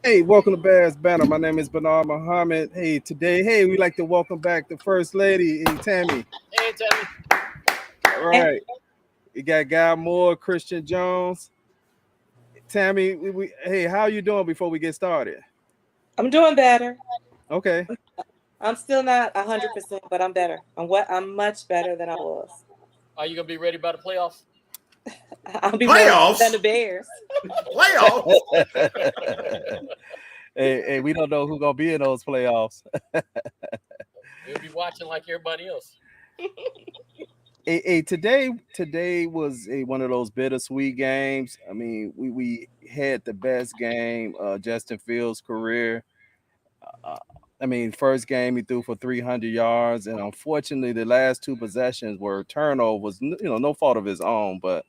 Hey, welcome to Bears Banter. My name is Bernard Muhammad. Hey, today, we'd like to welcome back the First Lady, hey, Tammy. Hey, Tammy. All right. We got Guy Moore, Christian Jones. Tammy, hey, how you doing before we get started? I'm doing better. Okay. I'm still not 100%, but I'm better. I'm much better than I was. Are you gonna be ready by the playoffs? I'll be better than the Bears. Playoffs. hey, we don't know who's gonna be in those playoffs. We'll be watching like everybody else. Hey, today was one of those bittersweet games. I mean, we had the best game Justin Fields' career. Uh, I mean, first game he threw for 300 yards, and unfortunately, the last two possessions were turnovers. No fault of his own, but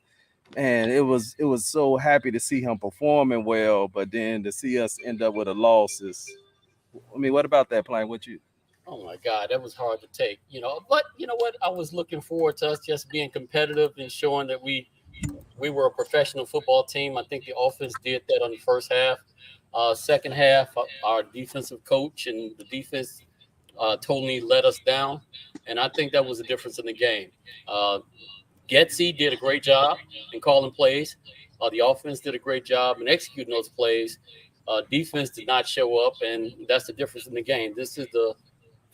man, it was so happy to see him performing well, but then to see us end up with a loss is. I mean, what about that playing with you? Oh my God, that was hard to take. But you know what? I was looking forward to us just being competitive and showing that we were a professional football team. I think the offense did that on the first half. Second half, our defensive coach and the defense totally let us down, and I think that was the difference in the game. Getsy did a great job in calling plays. The offense did a great job in executing those plays. Defense did not show up, and that's the difference in the game. This is the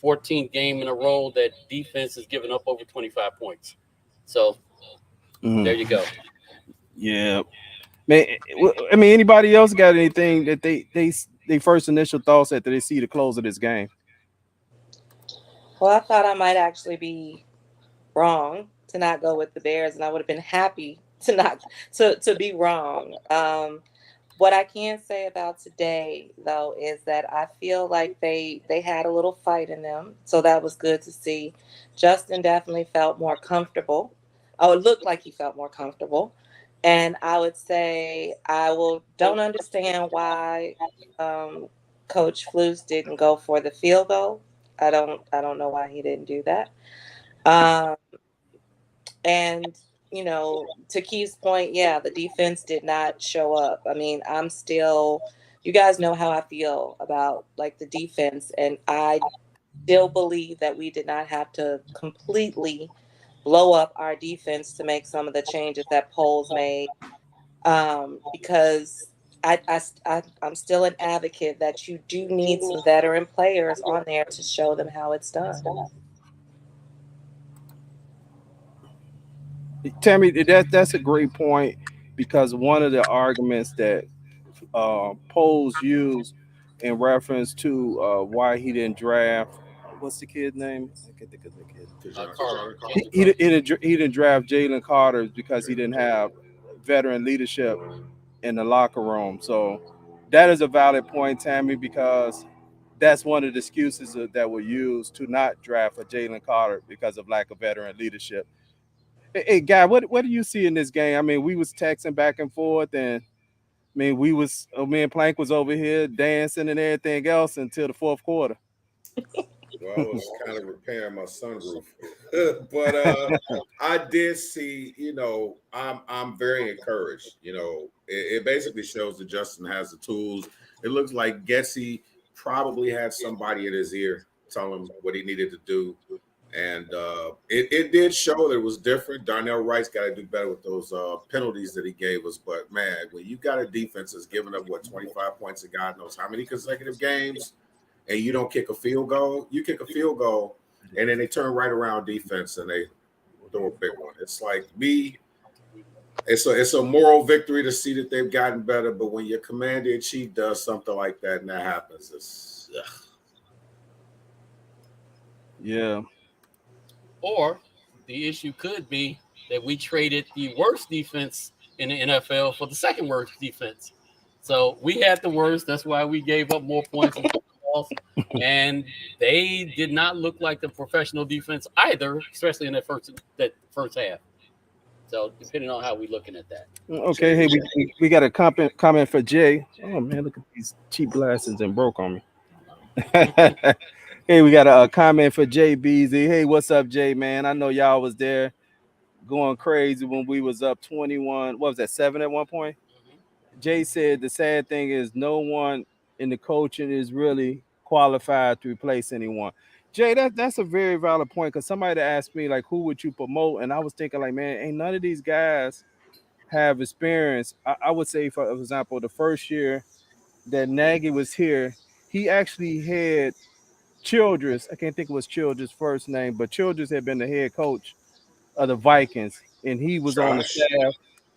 14th game in a row that defense has given up over 25 points. So there you go. Yeah, man. I mean, anybody else got anything that they first initial thoughts after they see the close of this game? Well, I thought I might actually be wrong to not go with the Bears, and I would have been happy to not to be wrong. What I can say about today, though, is that I feel like they had a little fight in them, so that was good to see. Justin definitely felt more comfortable. Oh, it looked like he felt more comfortable, and I would say don't understand why Coach Flus didn't go for the field goal. I don't know why he didn't do that. Um, and to Keith's point, yeah, the defense did not show up. I mean, you guys know how I feel about like the defense, and I still believe that we did not have to completely blow up our defense to make some of the changes that Poles made, because I'm still an advocate that you do need some veteran players on there to show them how it's done. Tammy, that's a great point because one of the arguments that Poles used in reference to why he didn't draft what's the kid's name? I can't think of the kid. Carter. He didn't draft Jalen Carter because he didn't have veteran leadership in the locker room. So that is a valid point, Tammy, because that's one of the excuses that were used to not draft a Jalen Carter because of lack of veteran leadership. Hey, Guy, what do you see in this game? I mean, we was texting back and forth, and I mean, me and Plank was over here dancing and everything else until the fourth quarter. Well, I was kind of repairing my sunroof, but I did see. I'm very encouraged. It basically shows that Justin has the tools. It looks like Getsy probably had somebody in his ear telling him what he needed to do, and it did show that it was different. Darnell Wright's got to do better with those penalties that he gave us. But man, when you got a defense that's giving up 25 points in God knows how many consecutive games, and you don't kick a field goal, you kick a field goal, and then they turn right around defense and they throw a big one. It's like it's a moral victory to see that they've gotten better. But when your commander in chief does something like that and that happens, it's Yeah. Or the issue could be that we traded the worst defense in the NFL for the second worst defense. So we had the worst. That's why we gave up more points and balls. And they did not look like the professional defense either, especially in that first half. So depending on how we're looking at that. Okay. Hey, we got a comment for Jay. Oh man, look at these cheap glasses and broke on me. Hey, we got a comment for Jay Beasy. Hey, what's up, Jay? Man, I know y'all was there going crazy when we was up 21. What was that, 7 at one point? Jay said the sad thing is no one and the coaching is really qualified to replace anyone. Jay, that's a very valid point because somebody asked me like, who would you promote, and I was thinking like, man, ain't none of these guys have experience. I would say, for example, the first year that Nagy was here, he actually had Childress. I can't think of his Childress' first name, but Childress had been the head coach of the Vikings, and he was on the Josh. staff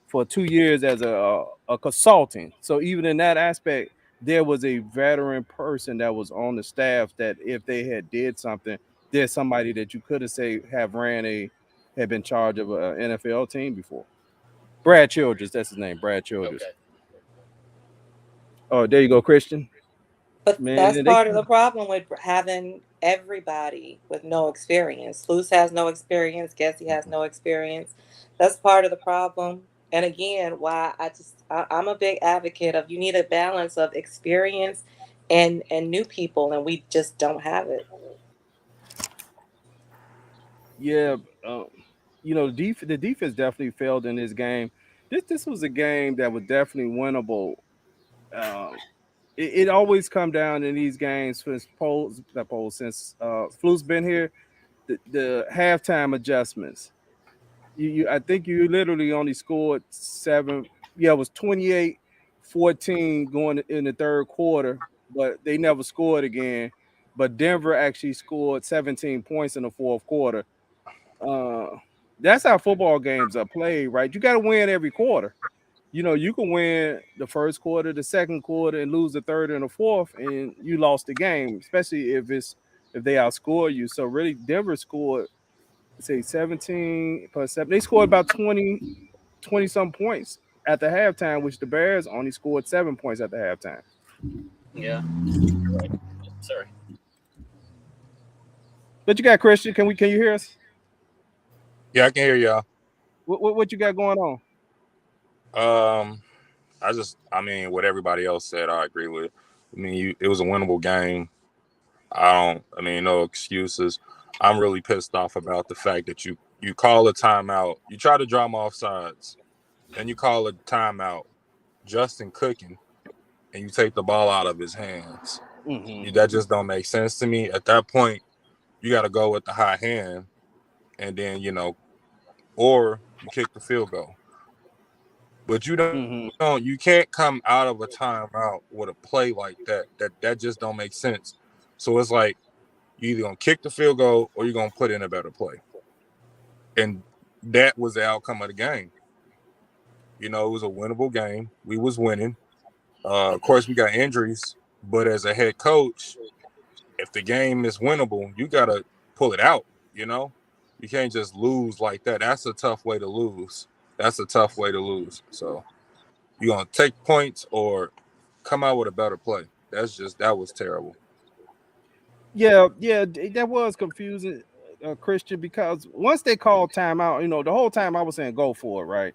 for 2 years as a consultant. So even in that aspect, there was a veteran person that was on the staff that if they had did something, there's somebody that you could have say have ran a had been charged of an NFL team before. Brad Childress, that's his name, Brad Childress. Okay. Oh, there you go, Christian. But that's Man, they part of the problem with having everybody with no experience. Luce has no experience. Gessie has no experience. That's part of the problem. And again, why I'm a big advocate of you need a balance of experience and new people, and we just don't have it. yeah, um, the defense definitely failed in this game. This was a game that was definitely winnable. Um, it always come down in these games since Flu's been here. The halftime adjustments. I think you literally only scored seven. Yeah, it was 28-14 going in the third quarter, but they never scored again. But Denver actually scored 17 points in the fourth quarter. Uh, that's how football games are played, right? You got to win every quarter. You can win the first quarter, the second quarter, and lose the third and the fourth, and you lost the game, especially if they outscore you. So really, Denver scored, say 17 plus 7. They scored about 20 some points at the halftime, which the Bears only scored 7 points at the halftime. Yeah, you're right. Sorry. But you got Christian. Can you hear us? Yeah, I can hear y'all. What you got going on? Um, I mean, what everybody else said, I agree with. I mean, it was a winnable game. I mean, no excuses. I'm really pissed off about the fact that you call a timeout. You try to draw them off sides, then you call a timeout. Justin cooking, and you take the ball out of his hands. Mm-hmm. That just don't make sense to me. At that point, you got to go with the high hand, and then or you kick the field goal. But Mm-hmm. you can't come out of a timeout with a play like that. That just don't make sense. So it's like you either gonna kick the field goal or you're gonna put in a better play. And that was the outcome of the game. It was a winnable game. We was winning. Of course, we got injuries, but as a head coach, if the game is winnable, you gotta pull it out. You can't just lose like that. That's a tough way to lose. That's a tough way to lose. So you gonna take points or come out with a better play. That was terrible. Yeah, that was confusing, Christian, because once they called timeout, the whole time I was saying go for it, right?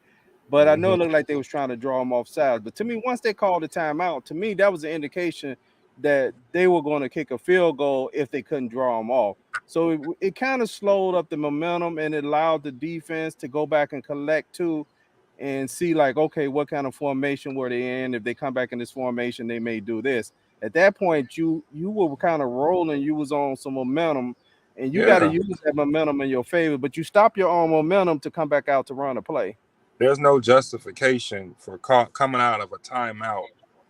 But I know Mm-hmm. it looked like they was trying to draw them off sides. But to me, once they called the timeout, to me that was an indication that they were going to kick a field goal if they couldn't draw them off. So it kind of slowed up the momentum and it allowed the defense to go back and collect too, and see like, okay, what kind of formation were they in? If they come back in this formation, they may do this. At that point, you were kind of rolling. You was on some momentum, and you got to Yeah. use that momentum in your favor. But you stop your own momentum to come back out to run a play. There's no justification for coming out of a timeout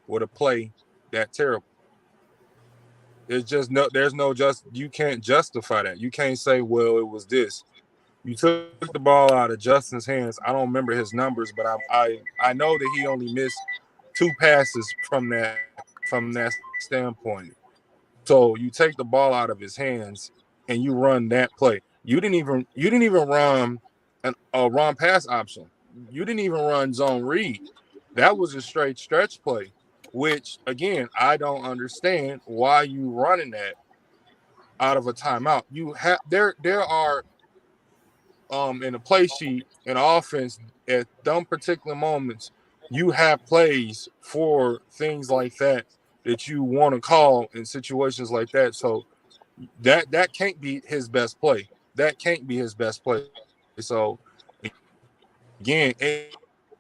with a play that terrible. There's no you can't justify that. You can't say, well, it was this. You took the ball out of Justin's hands. I don't remember his numbers, but I know that he only missed 2 passes from that standpoint. So you take the ball out of his hands and you run that play. You didn't even run a run pass option. You didn't even run zone read. That was a straight stretch play, which again I don't understand why you running that out of a timeout. You have there are in a play sheet in offense at some particular moments you have plays for things like that you want to call in situations like that. So that can't be his best play. That can't be his best play. So again,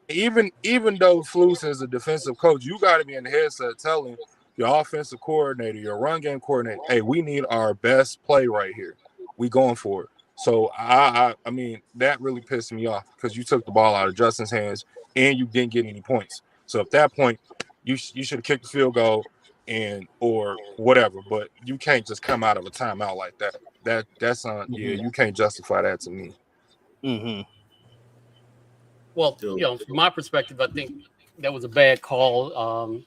even though Flus is a defensive coach, you got to be in the headset telling your offensive coordinator, your run game coordinator, hey, we need our best play right here. We going for it. So I mean, that really pissed me off because you took the ball out of Justin's hands and you didn't get any points. So at that point, you should have kicked the field goal and or whatever. But you can't just come out of a timeout like that. That's on. Yeah, you can't justify that to me. Mm-hmm. Well, from my perspective, I think that was a bad call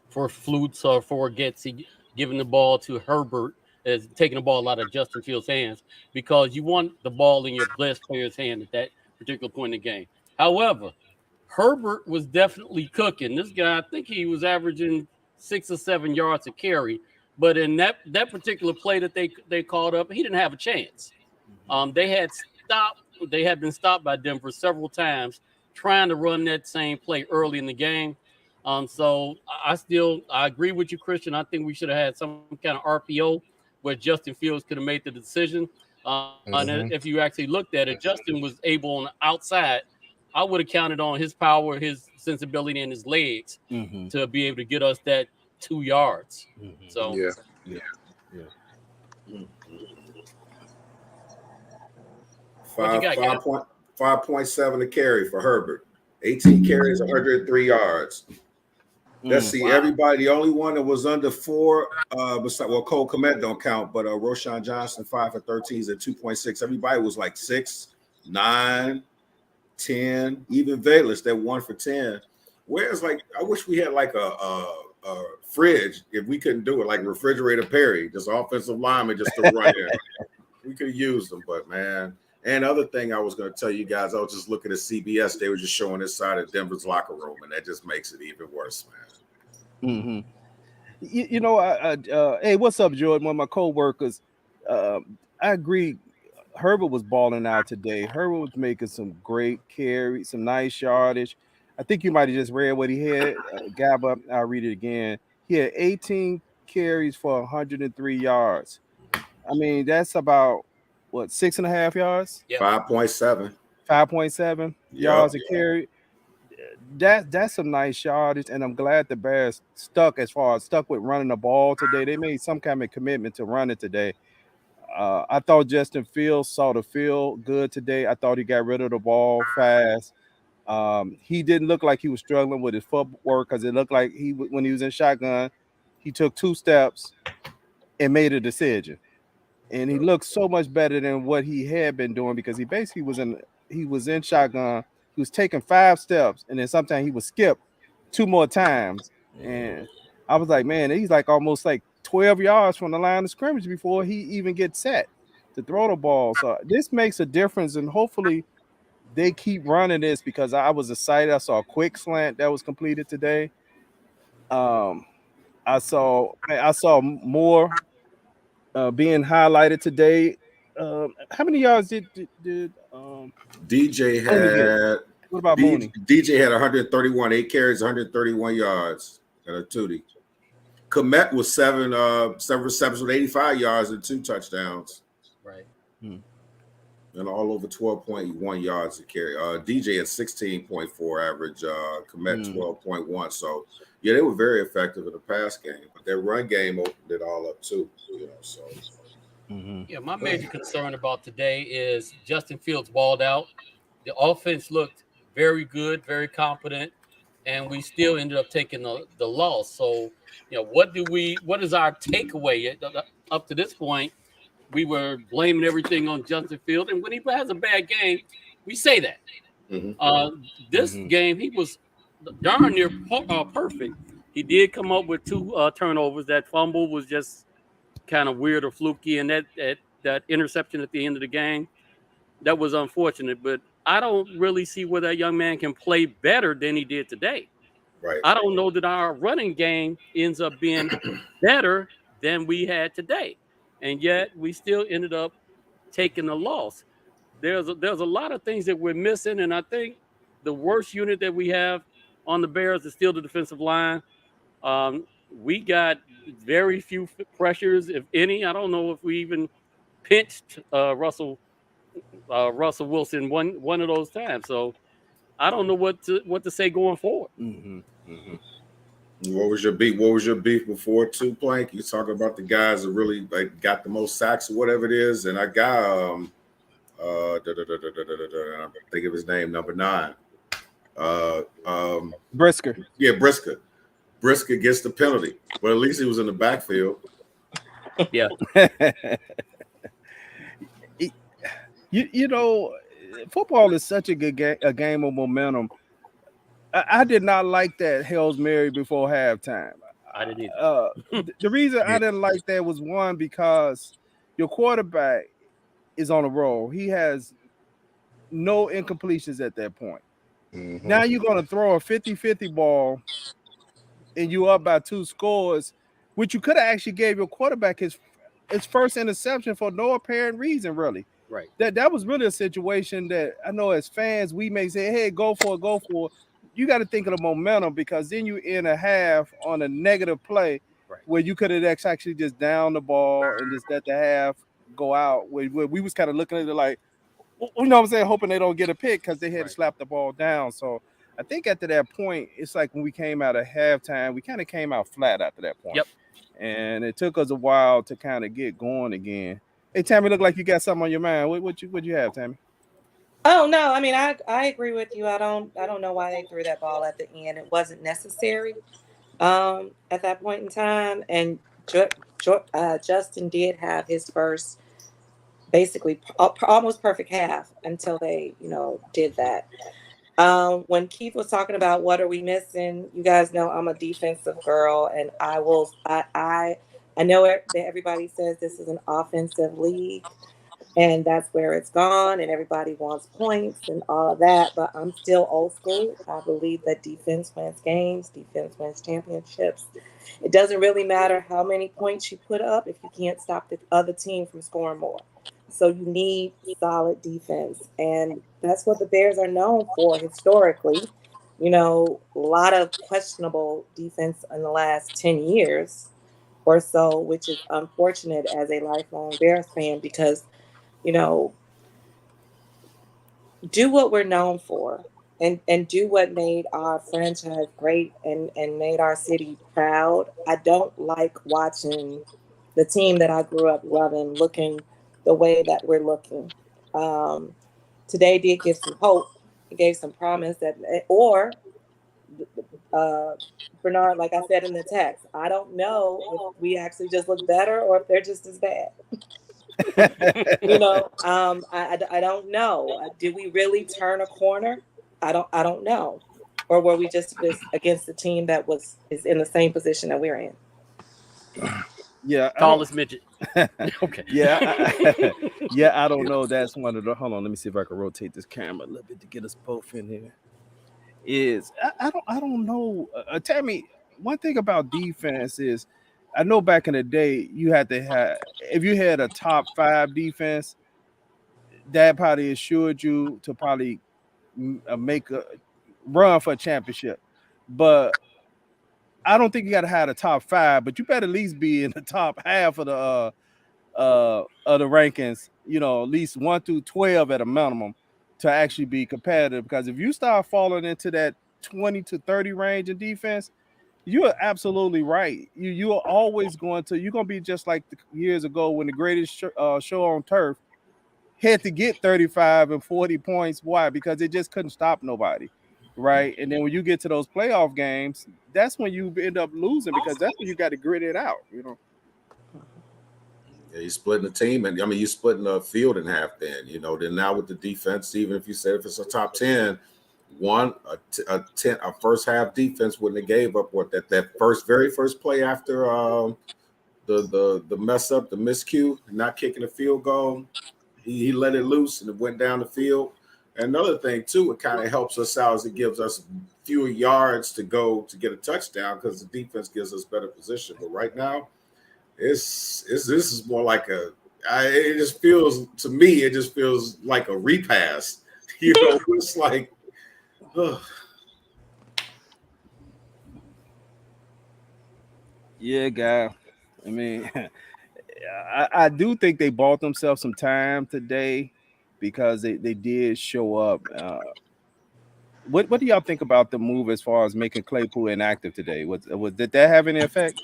for Flutes or for Getsy giving the ball to Herbert as taking the ball out of Justin Fields' hands because you want the ball in your best player's hand at that particular point in the game. However, Herbert was definitely cooking. This guy, I think he was averaging 6 or 7 yards a carry, but in that particular play that they called up, he didn't have a chance. They had been stopped by Denver several times trying to run that same play early in the game. So I agree with you, Christian. I think we should have had some kind of RPO where Justin Fields could have made the decision. And if you actually looked at it, Justin was able on the outside. I would have counted on his power, his sensibility, and his legs to be able to get us that 2 yards. So yeah. 5.7 to carry for Herbert. 18 carries, 103 yards. Let's see, everybody. The only one that was under 4, besides, well, Cole Kmet don't count, but Roshan Johnson 5 for 13 is at 2.6. Everybody was like 6, 9, 10. Even Valus that 1 for 10. Whereas, like, I wish we had like a fridge if we couldn't do it, like Refrigerator Perry, just offensive lineman just to run in. We could have used them, but man. And other thing I was going to tell you guys, I was just looking at CBS. They were just showing this side of Denver's locker room, and that just makes it even worse, man. Hey, what's up, Jordan? One of my co-workers. I agree. Herbert was balling out today. Herbert was making some great carries, some nice yardage. I think you might have just read what he had. Gabba, I'll read it again. He had 18 carries for 103 yards. I mean, that's about what, 6.5 yards? 5.7. 5.7 yards a carry. That's some nice yardage, and I'm glad the Bears stuck with running the ball today. They made some kind of commitment to run it today. I thought Justin Fields saw the field good today. I thought he got rid of the ball fast. He didn't look like he was struggling with his footwork because it looked like when he was in shotgun, he took 2 steps and made a decision. And he looked so much better than what he had been doing because he basically was in shotgun. He was taking 5 steps, and then sometimes he would skip 2 more times. And I was like, man, he's like almost like 12 yards from the line of scrimmage before he even gets set to throw the ball. So this makes a difference, and hopefully they keep running this because I was excited. I saw a quick slant that was completed today. I saw more being highlighted today. How many yards did DJ had? What about Mooney? DJ had 131, 8 carries, 131 yards at a tootie. Kmet was 7 receptions with 85 yards and 2 touchdowns. Right. And all over 12.1 yards a carry. DJ had 16.4 average. Kmet 12.1. So yeah, they were very effective in the pass game, but their run game opened it all up too. So. Yeah, my major concern about today is Justin Fields balled out. The offense looked very good, very competent, and we still ended up taking the loss. So, what is our takeaway? Up to this point, we were blaming everything on Justin Fields, and when he has a bad game, we say that. This game, he was darn near perfect. He did come up with 2 turnovers. That fumble was just kind of weird or fluky, and that interception at the end of the game, that was unfortunate. But I don't really see where that young man can play better than he did today. Right. I don't know that our running game ends up being better than we had today, and yet we still ended up taking the loss. There's a lot of things that we're missing, and I think the worst unit that we have on the Bears is still the defensive line. We got very few pressures, if any. I don't know if we even pinched Russell Wilson one of those times. So I don't know what to say going forward. What was your beef? What was your beef before two plank? You talking about the guys that really like got the most sacks or whatever it is, and I got I think of his name, number 9. Uh, um, Brisker. yeah, Brisker. Brisker gets the penalty, but at least he was in the backfield. Yeah. You know, football is such a good a game of momentum. I did not like that Hails Mary before halftime. I didn't either. The reason I didn't like that was one, because your quarterback is on a roll. He has no incompletions at that point. Mhm. Now you're going to throw a 50-50 ball and you up by 2 scores, which you could have actually gave your quarterback his first interception for no apparent reason, really. Right. That was really a situation that I know as fans we may say, hey, go for it, go for it. You got to think of the momentum, because then you end a half on a negative play, Right. where you could have actually just down the ball and just let the half go out. Where we was kind of looking at it like, you know what I'm saying, hoping they don't get a pick because they had to slap the ball down. So I think after that point, it's like when we came out of halftime, we kind of came out flat after that point. Yep. And it took us a while to kind of get going again. Hey, Tammy, look like you got something on your mind. What you have, Tammy? Oh no, I mean I agree with you. I don't know why they threw that ball at the end. It wasn't necessary at that point in time. And Justin did have his first basically almost perfect half until they did that. When Keith was talking about what are we missing, you guys know I'm a defensive girl, and I know that everybody says this is an offensive league, and that's where it's gone, and everybody wants points and all of that. But I'm still old school. I believe that defense wins games, defense wins championships. It doesn't really matter how many points you put up if you can't stop the other team from scoring more. So you need solid defense, and that's what the Bears are known for historically. A lot of questionable defense in the last 10 years or so, which is unfortunate as a lifelong Bears fan, because you know, do what we're known for, and do what made our franchise great, and made our city proud. I don't like watching the team that I grew up loving looking the way that we're looking. Um, Today did give some hope. It gave some promise that, or uh, Bernard, like I said in the text, I don't know if we actually just look better or if they're just as bad. I don't know. Did we really turn a corner? I don't know. Or were we just against the team that is in the same position that we're in? Yeah, Tallest midget. Okay. yeah, I don't know. That's one of the. Hold on, let me see if I can rotate this camera a little bit to get us both in here. I don't know. Tammy, one thing about defense is, I know back in the day you had to have, if you had a top 5 defense, that probably assured you to probably make a run for a championship. But I don't think you got to have a top 5, but you better at least be in the top half of the rankings. At least 1 through 12 at a minimum to actually be competitive. Because if you start falling into that 20 to 30 range in defense, you are absolutely right. You are always you're going to be just like the years ago when the greatest show on turf had to get 35 and 40 points. Why? Because it just couldn't stop nobody. Right. And then when you get to those playoff games, that's when you end up losing, because that's when you got to grit it out. Yeah, you're splitting the team, and I mean, you're splitting the field in half. Then now with the defense, even if you said if it's a top 10, a first half defense wouldn't have gave up that very first play after the mess up, the miscue, not kicking a field goal. He let it loose and it went down the field. And another thing too, it kind of helps us out as it gives us fewer yards to go to get a touchdown, because the defense gives us better position. But right now, this is more like it just feels to me, it just feels like a repass. It's like, ugh. Yeah, guy. I mean, I do think they bought themselves some time today, because they did show up What do y'all think about the move as far as making Claypool inactive today? Did that have any effect?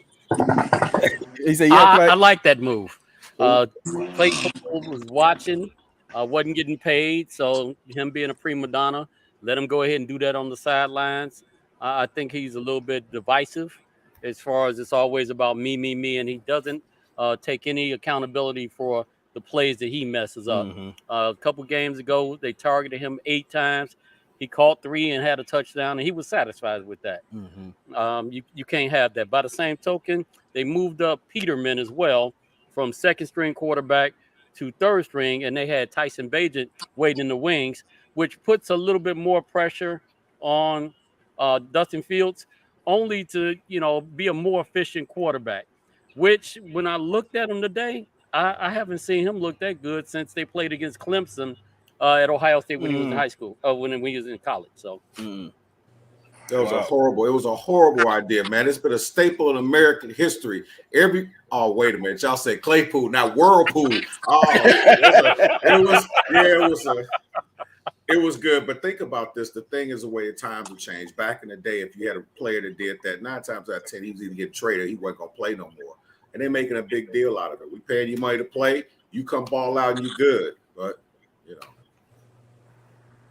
He said, "Yeah, I Clay." like that move. Ooh. Claypool was watching, wasn't getting paid, so him being a prima donna, let him go ahead and do that on the sidelines. I think he's a little bit divisive as far as it's always about me, and he doesn't take any accountability for the plays that he messes up. Mm-hmm. A couple games ago, they targeted him 8 times. He caught 3 and had a touchdown, and he was satisfied with that. Mm-hmm. You can't have that. By the same token, they moved up Peterman as well from second string quarterback to third string, and they had Tyson Bagent waiting in the wings, which puts a little bit more pressure on Dustin Fields, only to be a more efficient quarterback. Which, when I looked at him today, I haven't seen him look that good since they played against Clemson at Ohio State when he was in high school, when he was in college. So. That was it was a horrible idea, man. It's been a staple in American history. Wait a minute. Y'all said Claypool, not Whirlpool. It was good. But think about this. The thing is the way the times have changed. Back in the day, if you had a player that did that, 9 times out of 10, he was either get traded, he wasn't gonna play no more. And they're making a big deal out of it. We paying you money to play, you come ball out and you good. But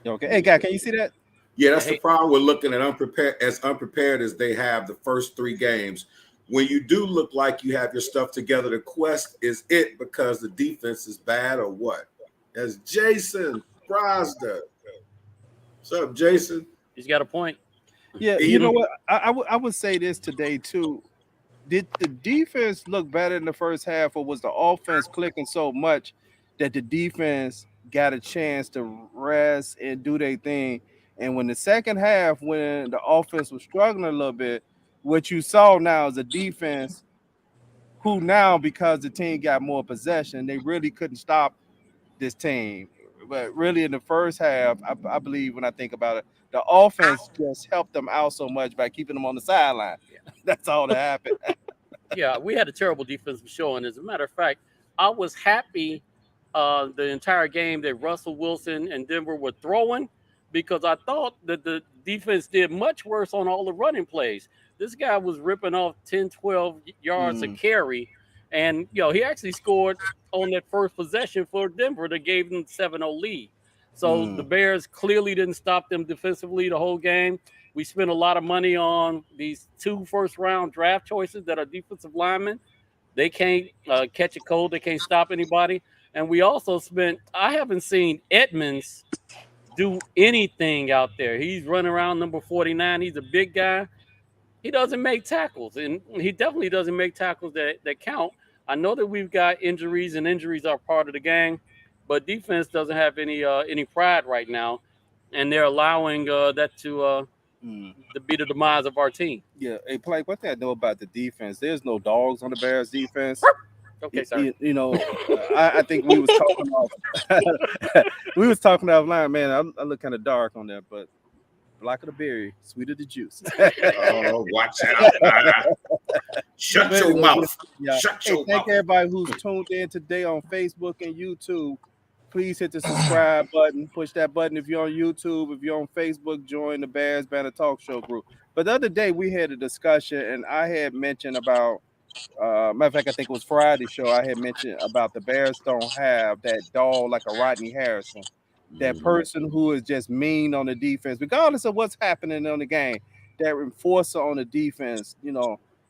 Okay. Hey, guy, can you see that? Yeah, that's the problem with looking at unprepared as they have the first 3 games. When you do look like you have your stuff together, the quest is it because the defense is bad or what? As Jason Brosda. What's up, Jason? He's got a point. Yeah, you know what? I would say this today too. Did the defense look better in the first half, or was the offense clicking so much that the defense got a chance to rest and do their thing? And when the second half, when the offense was struggling a little bit, what you saw now is a defense who now, because the team got more possession, they really couldn't stop this team. But really, in the first half, I believe when I think about it, the offense just helped them out so much by keeping them on the sideline. Yeah. That's all that happened. Yeah, we had a terrible defensive showing. As a matter of fact, I was happy the entire game that Russell Wilson and Denver were throwing because I thought that the defense did much worse on all the running plays. This guy was ripping off 10, 12 yards a carry. And, he actually scored on that first possession for Denver that gave them 7-0 lead. So the Bears clearly didn't stop them defensively the whole game. We spent a lot of money on these 2 first-round draft choices that are defensive linemen. They can't catch a cold. They can't stop anybody. And we also I haven't seen Edmonds do anything out there. He's running around number 49. He's a big guy. He doesn't make tackles, and he definitely doesn't make tackles that count. I know that we've got injuries, and injuries are part of the game, but defense doesn't have any pride right now, and they're allowing that to be the demise of our team. Yeah, hey, Blake, what I know about the defense? There's no dogs on the Bears defense. Okay, sorry. I think we was talking off. We was talking offline, man. I look kind of dark on that, but blacker the berry, sweeter the juice. Oh, watch out! Shut your mouth. Yeah. Shut your mouth. Thank everybody who's tuned in today on Facebook and YouTube. Please hit the subscribe button. Push that button if you're on YouTube. If you're on Facebook, join the Bears Banter Talk Show group. But the other day we had a discussion, and I had mentioned about. Matter of fact, I think it was Friday's show. I had mentioned about the Bears don't have that dog like a Rodney Harrison, that person who is just mean on the defense, regardless of what's happening on the game. That enforcer on the defense,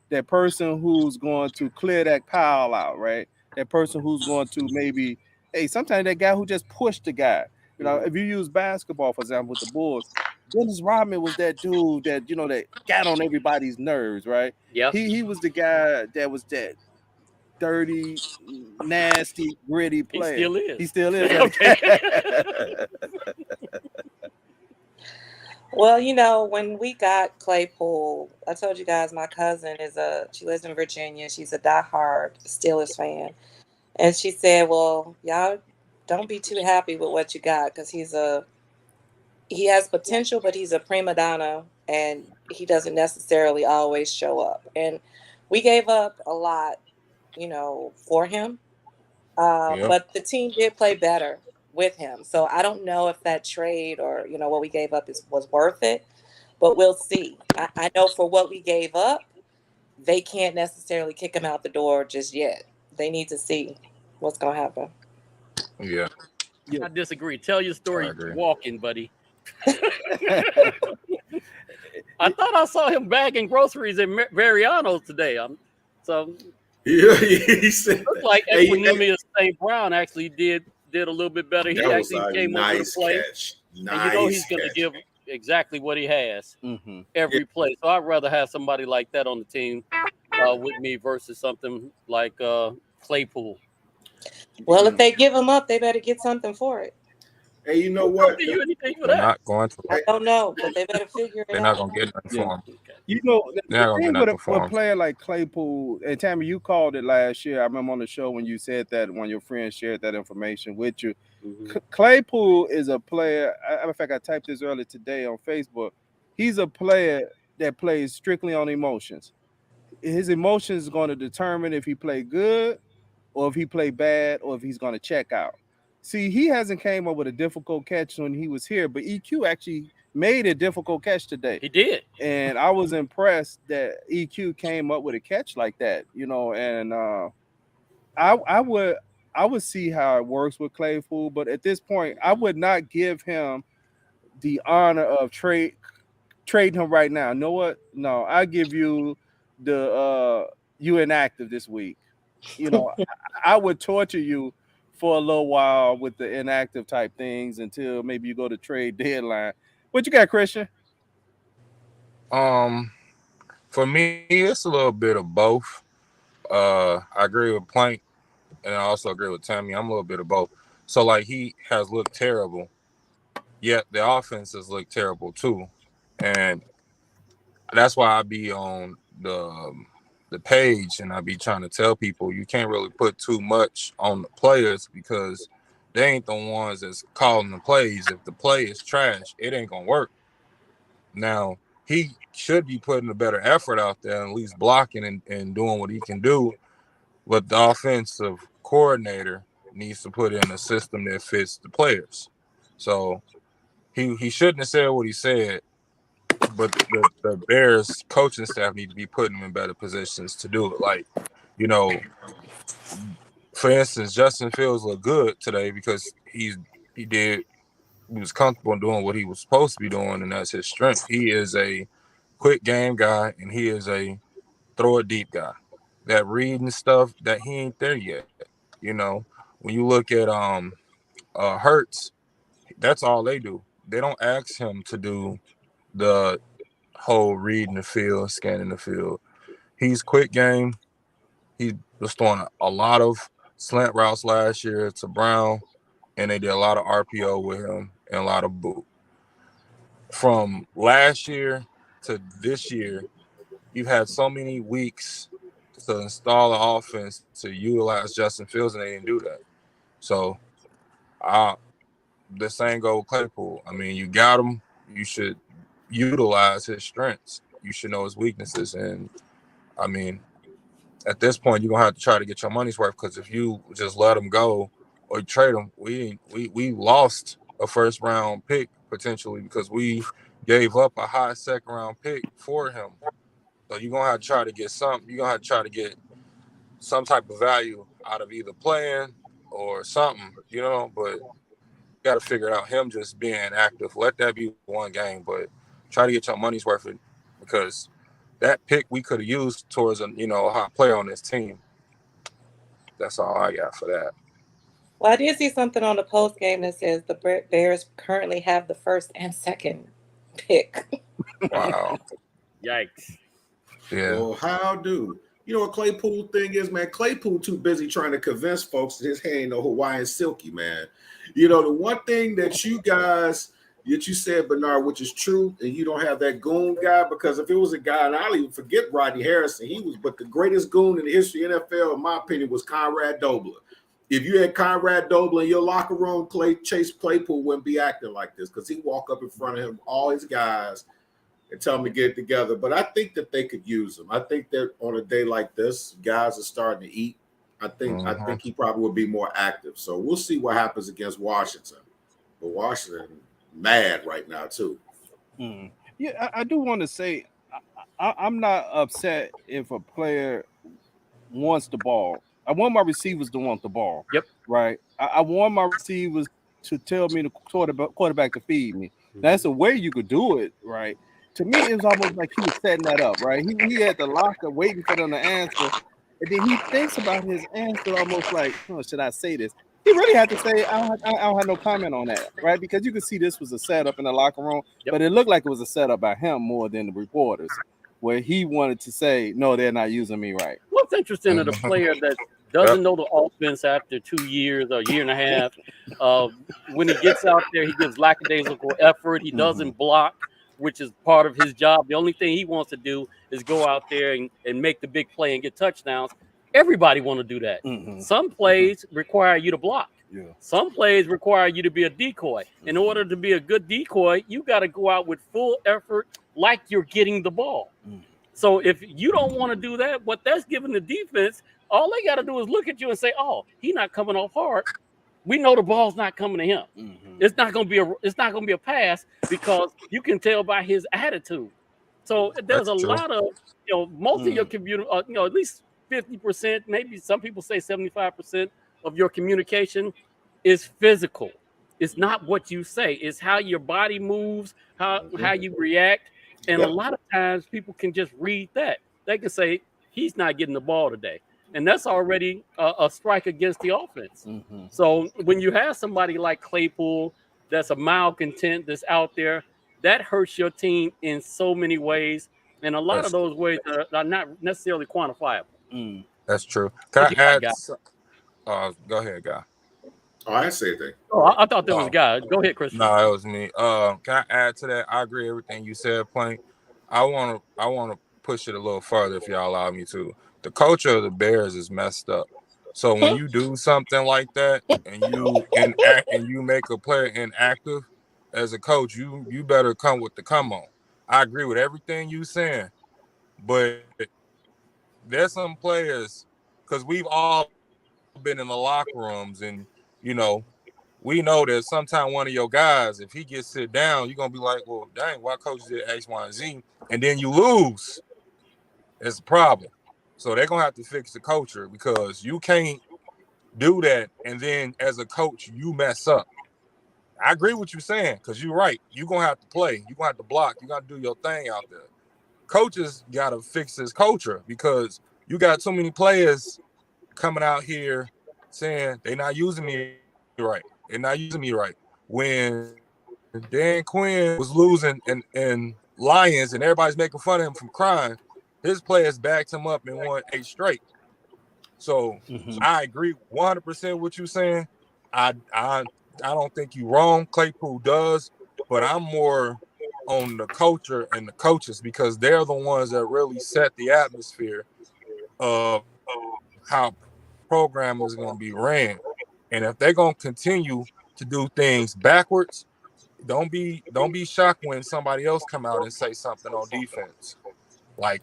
that person who's going to clear that pile out, right? That person who's going to maybe, hey, sometimes that guy who just pushed the guy. If you use basketball, for example, with the Bulls, Dennis Rodman was that dude that that got on everybody's nerves, right? Yeah. He was the guy that was that dirty, nasty, gritty player. He still is. He still is. Okay. Well, when we got Claypool, I told you guys my cousin she lives in Virginia. She's a diehard Steelers fan. And she said, well, y'all don't be too happy with what you got because he has potential, but he's a prima donna and he doesn't necessarily always show up. And we gave up a lot, for him. But the team did play better with him. So I don't know if that trade or what we gave up was worth it, but we'll see. I know for what we gave up, they can't necessarily kick him out the door just yet. They need to see what's gonna happen. Yeah, I disagree. Tell your I story agree. walking, buddy. I thought I saw him bagging groceries in Mariano's today. So Yeah, he said looks that. like Hey, Equinemius St. Brown actually did a little bit better. He that was actually a came up with a nice play, catch. and he's Nice going to catch. give exactly what he has Mm-hmm. Yeah. every play. So I'd rather have somebody like that on the team with me versus something like Claypool. Well, if they give him up, they better get something for it. Hey, you know Who gonna what? give you anything for They're that? not going to. I don't know, but they better figure it They're not out. gonna get nothing Yeah. for him. Okay. The They're not gonna get thing nothing with for a him. player like Claypool, and Tammy, you called it last year. I remember on the show when you said that, when your friend shared that information with you. Mm-hmm. Claypool is a player. In fact, I typed this earlier today on Facebook. He's a player that plays strictly on emotions. His emotions are going to determine if he play good or if he play bad or if he's going to check out. See, he hasn't came up with a difficult catch when he was here, but EQ actually made a difficult catch today. He did. And I was impressed that EQ came up with a catch like that, and I would see how it works with Claypool, but at this point, I would not give him the honor of trading him right now. You know what? No, I give you you inactive this week. I would torture you for a little while with the inactive type things until maybe you go to trade deadline. What you got, Christian? Um, for me, it's a little bit of both. I agree with Plank, and I also agree with Tammy. I'm a little bit of both. So like he has looked terrible, yet the offense has looked terrible too, and that's why I be on the page and I be trying to tell people you can't really put too much on the players because they ain't the ones that's calling the plays. If the play is trash, it ain't gonna work. Now he should be putting a better effort out there, and at least blocking and doing what he can do. But the offensive coordinator needs to put in a system that fits the players. So he shouldn't have said what he said, but the Bears coaching staff need to be putting him in better positions to do it. Like, you know, for instance, Justin Fields looked good today because he was comfortable doing what he was supposed to be doing, and that's his strength. He is a quick game guy, and he is a throw it deep guy. That reading stuff that he ain't there yet. You know, when you look at Hurts, that's all they do. They don't ask him to do the whole reading the field, scanning the field. He's quick game. He was throwing a lot of slant routes last year to Brown, and they did a lot of RPO with him and a lot of boot. From last year to this year, you've had so many weeks to install an offense to utilize Justin Fields, and they didn't do that. So, the same go with Claypool. I mean, you got him. You should utilize his strengths. You should know his weaknesses. And, I mean, at this point, you're going to have to try to get your money's worth because if you just let him go or you trade him, we lost a first-round pick potentially because we gave up a high second-round pick for him. So you're going to have to try to get something. You're going to have to try to get some type of value out of either playing or something, but got to figure out him just being active. Let that be one game, but try to get your money's worth it because that pick we could have used towards a high player on this team. That's all I got for that. Well, I did see something on the post game that says the Bears currently have the first and second pick. Wow. Yikes. Yeah. Well, how do you know what Claypool thing is, man? Claypool too busy trying to convince folks that his hair ain't no Hawaiian silky, man. The one thing that you said, Bernard, which is true, and you don't have that goon guy, because if it was a guy, and I'll even forget Rodney Harrison, but the greatest goon in the history of the NFL, in my opinion, was Conrad Dobler. If you had Conrad Dobler in your locker room, Chase Claypool wouldn't be acting like this because he'd walk up in front of him, all his guys, and tell them to get it together. But I think that they could use them. I think that on a day like this, guys are starting to eat. I think he probably would be more active. So we'll see what happens against Washington. But Washington mad right now too. Yeah, I do want to say I'm not upset if a player wants the ball. I want my receivers to want the ball. Yep. Right. I want my receivers to tell me the quarterback to feed me. That's a way you could do it, right? To me, it was almost like he was setting that up, right? He had the locker waiting for them to answer, and then he thinks about his answer almost like, oh, should I say this? He really had to say, I don't have no comment on that, right? Because you could see this was a setup in the locker room, but it looked like it was a setup by him more than the reporters, where he wanted to say, no, they're not using me right. What's interesting of the player that doesn't know the offense after 2 years or a year and a half, when he gets out there, he gives lackadaisical effort. He doesn't block, which is part of his job. The only thing he wants to do is go out there and make the big play and get touchdowns. Everybody want to do that. Some plays require you to block. Some plays require you to be a decoy. In order to be a good decoy, you got to go out with full effort like you're getting the ball. So if you don't want to do that, what that's giving the defense, all they got to do is look at you and say, oh, he's not coming off hard. We know the ball's not coming to him. It's not going to be a pass because you can tell by his attitude. So there's a lot of, most of your community, at least 50%, maybe some people say 75% of your communication is physical. It's not what you say. It's how your body moves, how you react. And a lot of times people can just read that. They can say, he's not getting the ball today. And that's already a strike against the offense. So when you have somebody like Claypool that's a malcontent that's out there, that hurts your team in so many ways. And a lot of those ways are not necessarily quantifiable. That's true. Can I add? Go ahead, guy. Oh, I didn't say anything. Oh, I thought there was a guy. Go ahead, Christian. No, it was me. Can I add to that? I agree with everything you said, Plank. I want to push it a little further if y'all allow me to. The culture of the Bears is messed up. So when you do something like that and you make a player inactive as a coach, you better come with the come on. I agree with everything you saying, but there's some players, because we've all been in the locker rooms, and we know that sometimes one of your guys, if he gets sit down, you're gonna be like, well, dang, why coach did X, Y, and Z, and then you lose. It's a problem. So they're gonna have to fix the culture, because you can't do that and then as a coach you mess up. I agree with you saying, because you're right. You're gonna have to play. You're gonna have to block. You gotta do your thing out there. Coaches gotta fix this culture, because you got too many players coming out here saying they're not using me right. They're not using me right. When Dan Quinn was losing in Lions and everybody's making fun of him from crying, his players backed him up and won 8 straight. So I agree 100% with what you're saying. I don't think you're wrong. Claypool does, but I'm more on the culture and the coaches, because they're the ones that really set the atmosphere of how program is going to be ran. And if they're going to continue to do things backwards, don't be shocked when somebody else come out and say something on defense. Like,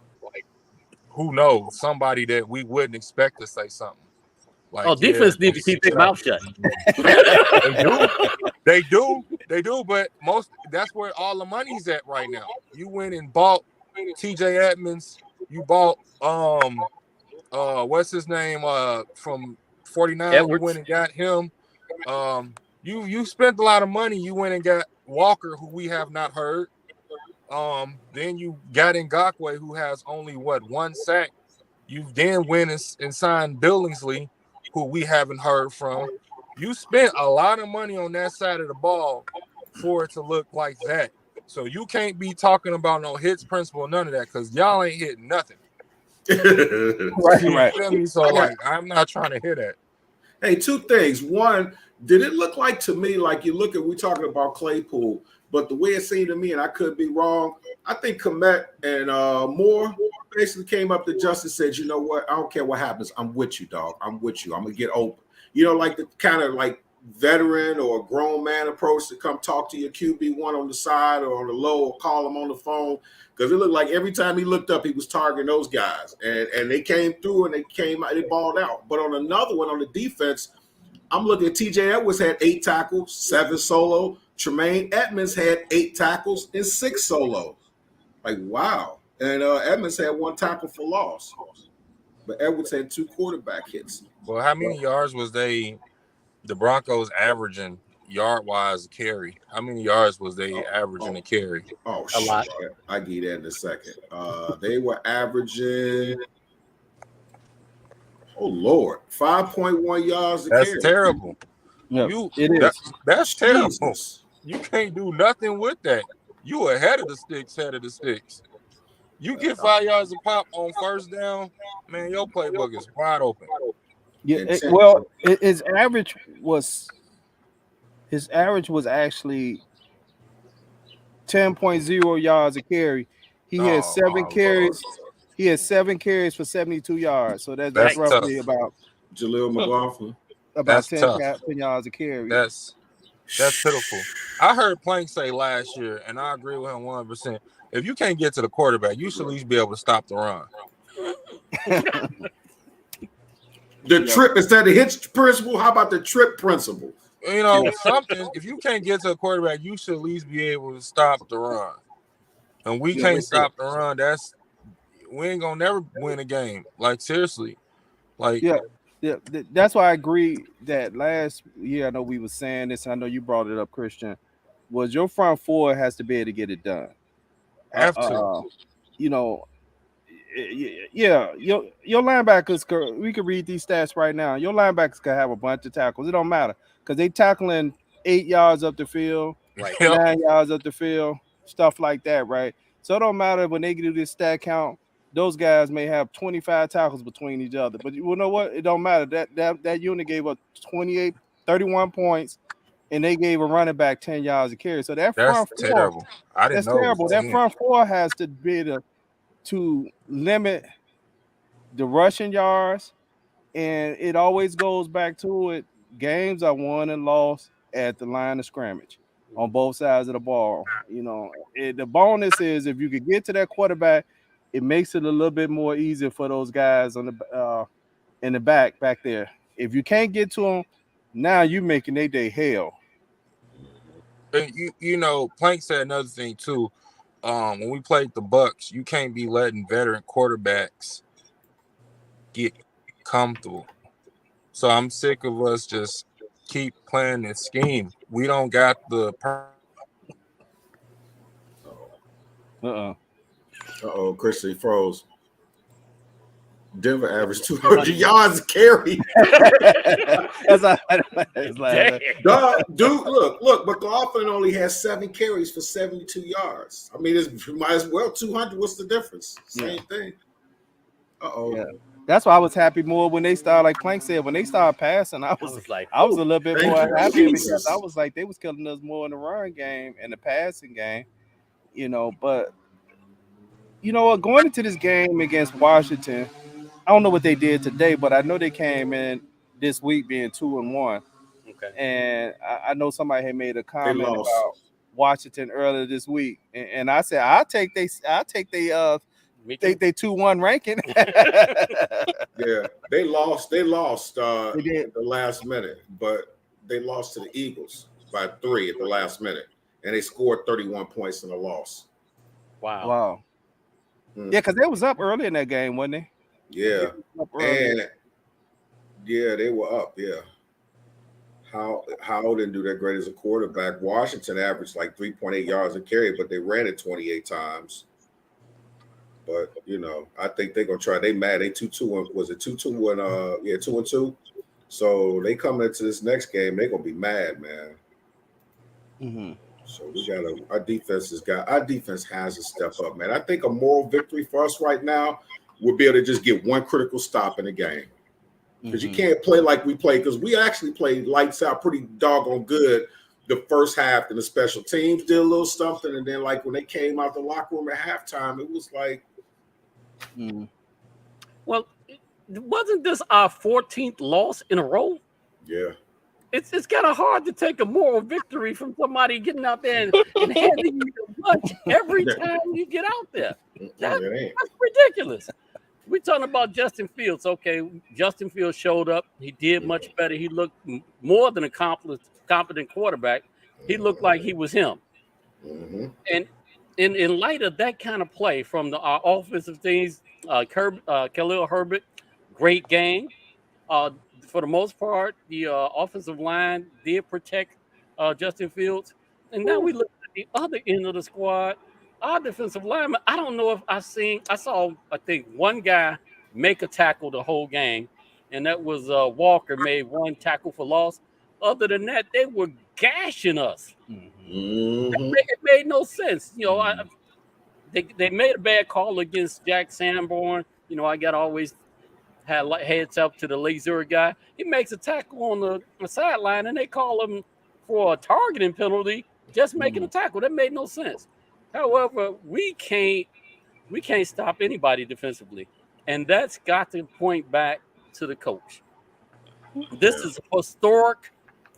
who knows? Somebody that we wouldn't expect to say something. Like, defense needs to keep their mouth shut. They do, but that's where all the money's at right now. You went and bought TJ Edmonds, you bought what's his name from 49, Edwards. You went and got him. You spent a lot of money. You went and got Walker, who we have not heard. Then you got Ngakoue, who has only 1 sack. You then went and signed Billingsley, who we haven't heard from. You spent a lot of money on that side of the ball for it to look like that. So you can't be talking about no hits principle, none of that, because y'all ain't hitting nothing. Right. Feel me? So I'm not trying to hear that. Hey, 2 things. One, did it look like to me, like we talking about Claypool, but the way it seemed to me, and I could be wrong, I think Komet and Moore basically came up to Justin and said, you know what, I don't care what happens. I'm with you, dog. I'm with you. I'm going to get open. Like the kind of like veteran or a grown man approach to come talk to your QB1 on the side or on the low or call him on the phone? Because it looked like every time he looked up, he was targeting those guys. And they came through and they balled out. But on another one, on the defense, I'm looking at TJ Edwards had 8 tackles, 7 solo. Tremaine Edmonds had 8 tackles and 6 solo. Like, wow. And Edmonds had 1 tackle for loss. But Edwards had 2 quarterback hits. Well, how many yards was the Broncos averaging yard-wise carry? How many yards was they averaging a carry? Oh, A lot. shit. I get that in a second. They were averaging, oh, Lord, 5.1 yards a carry. That's terrible. Yeah, it is. That's terrible. Jesus. You can't do nothing with that. You ahead of the sticks, You get 5 yards a pop on first down, man, your playbook is wide open. Yeah, his average was actually 10.0 yards a carry. He had 7 carries. Lord. He had 7 carries for 72 yards. So that's That's roughly tough. about Jaleel McLaughlin. about That's 10 tough. 10 yards a carry. That's pitiful. I heard Plank say last year, and I agree with him 100%. If you can't get to the quarterback, you should at least be able to stop the run. The trip instead of the hitch principle, how about the trip principle? You know, something. If you can't get to a quarterback, you should at least be able to stop the run. And we can't stop the run. We ain't gonna never win a game. Like, seriously. Like, yeah. That's why I agree that last year, I know we were saying this, and I know you brought it up, Christian, was your front four has to be able to get it done. have to. You know, yeah, your linebackers, we could read these stats right now. Your linebackers could have a bunch of tackles. It don't matter because they tackling 8 yards up the field, Right. 9 yards up the field, stuff like that, right? So it don't matter when they do this stat count. Those guys may have 25 tackles between each other, but you know what? It don't matter. That unit gave up 31 points, and they gave a running back 10 yards a carry. So that front That's four, terrible. I didn't that's know. terrible. That front four has to be able to limit the rushing yards, and it always goes back to it. Games are won and lost at the line of scrimmage on both sides of the ball. You know, the bonus is if you could get to that quarterback, it makes it a little bit more easier for those guys on the in the back there. If you can't get to them, now you're making their day hell. You know, Plank said another thing too. When we played the Bucks, you can't be letting veteran quarterbacks get comfortable. So I'm sick of us just keep playing this scheme. We don't got the. Christian froze. Denver averaged 200 yards a carry. Dude, look, McLaughlin only has 7 carries for 72 yards. I mean, it might as well 200. What's the difference? Same thing. Yeah. That's why I was happy more when they started, like Plank said, when they started passing. I was a little bit more happy because I was like, they was killing us more in the run game and the passing game, you know. But you know what, going into this game against Washington, I don't know what they did today, but I know they came in this week being 2-1. Okay. And I know somebody had made a comment about Washington earlier this week, and I said I'll take they 2-1 ranking. Yeah, they lost the last minute, but they lost to the Eagles by 3 at the last minute, and they scored 31 points in the loss. Wow. Yeah, because they was up early in that game, wasn't they? Yeah, and yeah, they were up. Yeah, Howell didn't do that great as a quarterback. Washington averaged like 3.8 yards a carry, but they ran it 28 times. But you know, I think they're gonna try. They mad. They 2-2. Was it 2-2 and 2-2? So they coming into this next game, they're gonna be mad, man. Mm-hmm. So we gotta. Our defense has to step up, man. I think a moral victory for us right now would be able to just get one critical stop in the game, because you can't play like we played. Because we actually played lights out, pretty doggone good the first half, and the special teams did a little something, and then like when they came out the locker room at halftime, it was like. Well, wasn't this our 14th loss in a row? Yeah. it's kind of hard to take a moral victory from somebody getting out there and handing you your lunch every time you get out there. That's ridiculous. We're talking about Justin Fields. Okay, Justin Fields showed up. He did much better. He looked more than a competent quarterback. He looked like he was him. And in light of that kind of play from our offensive things, Khalil Herbert, great game. For the most part, the offensive line did protect Justin Fields. And now we look at the other end of the squad. Our defensive lineman, I don't know if I saw, I think, one guy make a tackle the whole game, and that was Walker made one tackle for loss. Other than that, they were gashing us. It made no sense. You know, they made a bad call against Jack Sanborn. You know, I got to always had heads up to the laser guy. He makes a tackle on the sideline, and they call him for a targeting penalty just making a tackle. That made no sense. However, we can't stop anybody defensively, and that's got to point back to the coach. This is a historic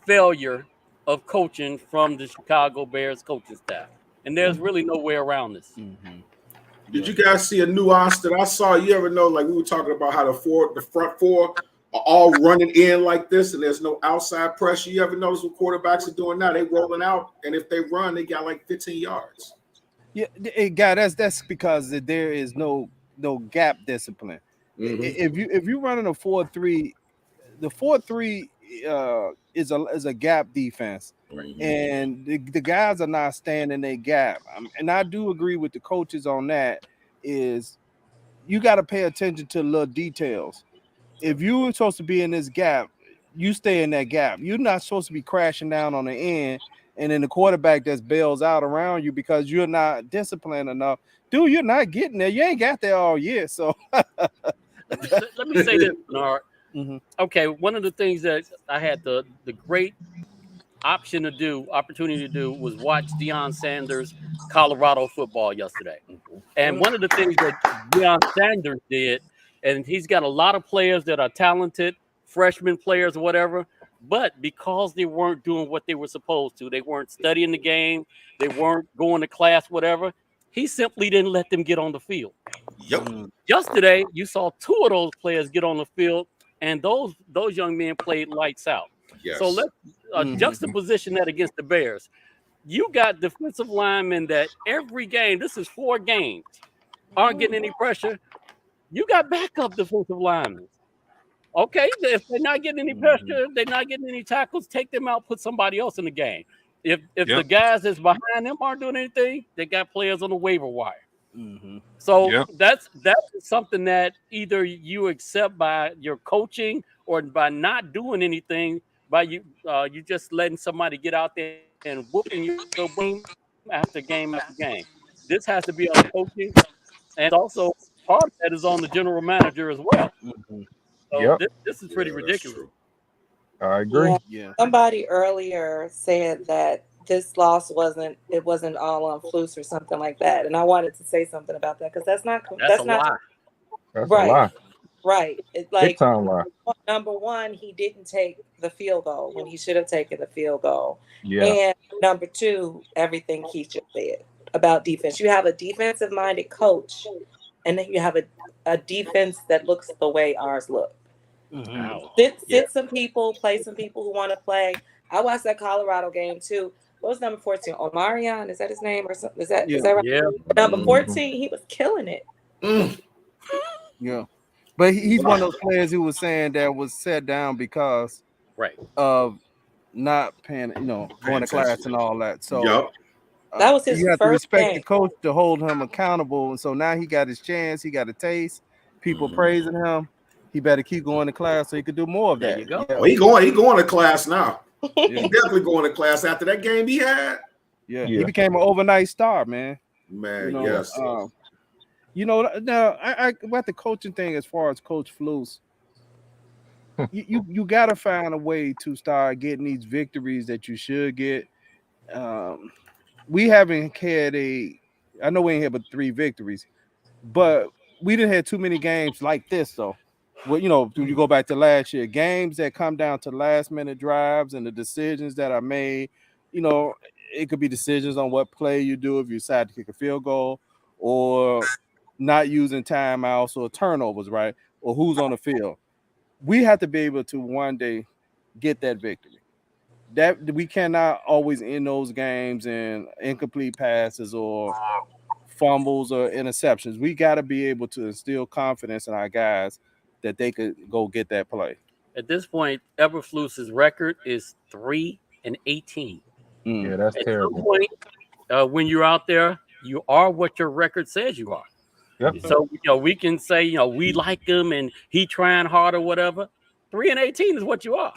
failure of coaching from the Chicago Bears coaching staff, and there's really no way around this. Did you guys see a nuance that I saw? You ever know, like we were talking about how the front four are all running in like this, and there's no outside pressure. You ever notice what quarterbacks are doing now? They rolling out, and if they run, they got like 15 yards. Yeah, guy, that's because there is no gap discipline. If you running a 4-3, the 4-3 is a gap defense, and the guys are not standing their gap. And I do agree with the coaches on that. Is you got to pay attention to the little details. If you're supposed to be in this gap, you stay in that gap. You're not supposed to be crashing down on the end, and then the quarterback just bails out around you because you're not disciplined enough. Dude, you're not getting there. You ain't got there all year. So let me say this, Bernard. Okay, one of the things that I had the great opportunity to do was watch Deion Sanders' Colorado football yesterday. And one of the things that Deion Sanders did, and he's got a lot of players that are talented, freshman players or whatever, but because they weren't doing what they were supposed to, they weren't studying the game, they weren't going to class, whatever, he simply didn't let them get on the field. Yesterday, you saw two of those players get on the field, and those young men played lights out. So let's juxtaposition that against the Bears. You got defensive linemen that every game, this is 4 games, aren't getting any pressure. You got backup defensive linemen. Okay, if they're not getting any pressure, they're not getting any tackles, take them out, put somebody else in the game. If the guys that's behind them aren't doing anything, they got players on the waiver wire. So that's something that either you accept by your coaching or by not doing anything, by you just letting somebody get out there and whooping you game after game after game. This has to be on coaching, and also part of that is on the general manager as well. So this is pretty ridiculous. I agree. Yeah. Somebody earlier said that this loss wasn't all on Flus or something like that, and I wanted to say something about that because that's not a lie. That's a lie. Right. It's like big time lie. Number one, he didn't take the field goal when he should have taken the field goal. Yeah. And number two, everything Keith just said about defense. You have a defensive minded coach, and then you have a defense that looks the way ours look. Sit some people, play some people who want to play. I watched that Colorado game too. What was number 14? Omarion, is that his name or something? Is that right? Yeah. Number 14, he was killing it. Yeah. But he's one of those players who was saying that was set down because of not paying, going to class and all that. So that was his you have first to respect game. the coach to hold him accountable. And so now he got his chance, he got a taste, people praising him. He better keep going to class so he could do more of that. There you go. Yeah. Oh, he going to class now. He definitely going to class after that game he had. Yeah. He became an overnight star, man. Yes. Now I about the coaching thing as far as Coach Flus, you got to find a way to start getting these victories that you should get. We haven't had I know we ain't had but 3 victories, but we didn't have too many games like this though. Well, when you go back to last year, games that come down to last minute drives and the decisions that are made, you know, it could be decisions on what play you do if you decide to kick a field goal or not using timeouts or turnovers, right? Or who's on the field. We have to be able to one day get that victory. That we cannot always end those games in incomplete passes or fumbles or interceptions. We got to be able to instill confidence in our guys that they could go get that play. At this point, Eberflus's record is 3-18. Yeah, Mm. that's At some terrible. point, when you're out there, you are what your record says you are. Yep. So we can say we like him and he trying hard or whatever. 3-18 is what you are.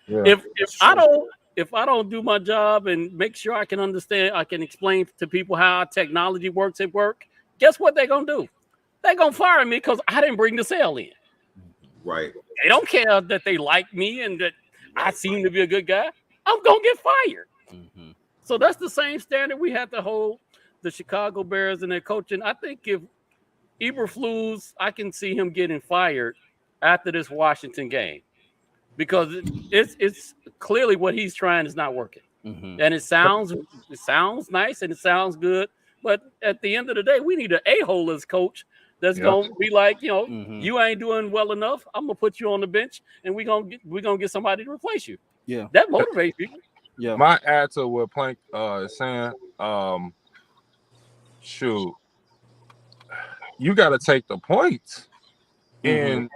Yeah. If I don't do my job and make sure I can understand, I can explain to people how technology works at work. Guess what they're gonna do? They're gonna fire me because I didn't bring the sale in. Right. They don't care that they like me and that I seem to be a good guy. I'm gonna get fired. Mm-hmm. So that's the same standard we have to hold the Chicago Bears and their coaching. I think if Eberflus, I can see him getting fired after this Washington game because it's clearly what he's trying is not working. Mm-hmm. And it sounds nice and it sounds good, but at the end of the day, we need an a-hole as coach that's gonna be like, Mm-hmm. you ain't doing well enough. I'm gonna put you on the bench, and we're gonna get somebody to replace you. Yeah. That motivates people. Yeah. My add to what Plank is saying, shoot, you got to take the points, and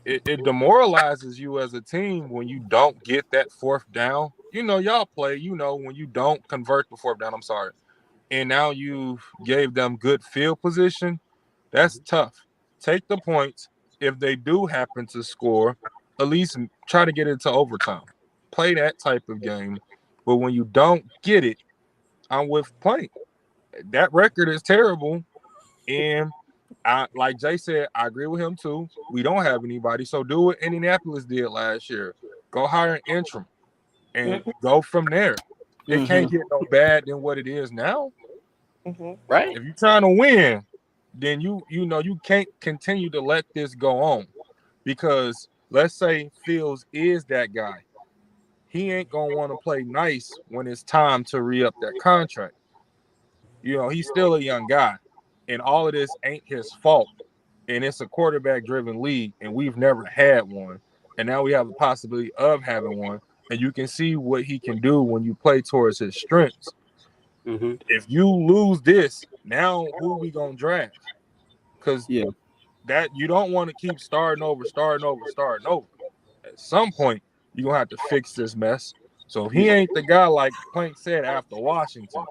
it demoralizes you as a team when you don't get that fourth down. Y'all play. When you don't convert the fourth down. I'm sorry, and now you gave them good field position. That's tough. Take the points. If they do happen to score, at least try to get it to overtime. Play that type of game. But when you don't get it, I'm with Plank. That record is terrible. And like Jay said, I agree with him too. We don't have anybody. So do what Indianapolis did last year. Go hire an interim and go from there. It can't get no bad than what it is now. Right? If you're trying to win, then you can't continue to let this go on. Because let's say Fields is that guy. He ain't gonna want to play nice when it's time to re-up that contract. He's still a young guy, and all of this ain't his fault. And it's a quarterback-driven league, and we've never had one. And now we have the possibility of having one, and you can see what he can do when you play towards his strengths. Mm-hmm. If you lose this, now who we gonna draft? Because that you don't want to keep starting over. At some point, you're gonna have to fix this mess. So if he ain't the guy, like Plank said after Washington,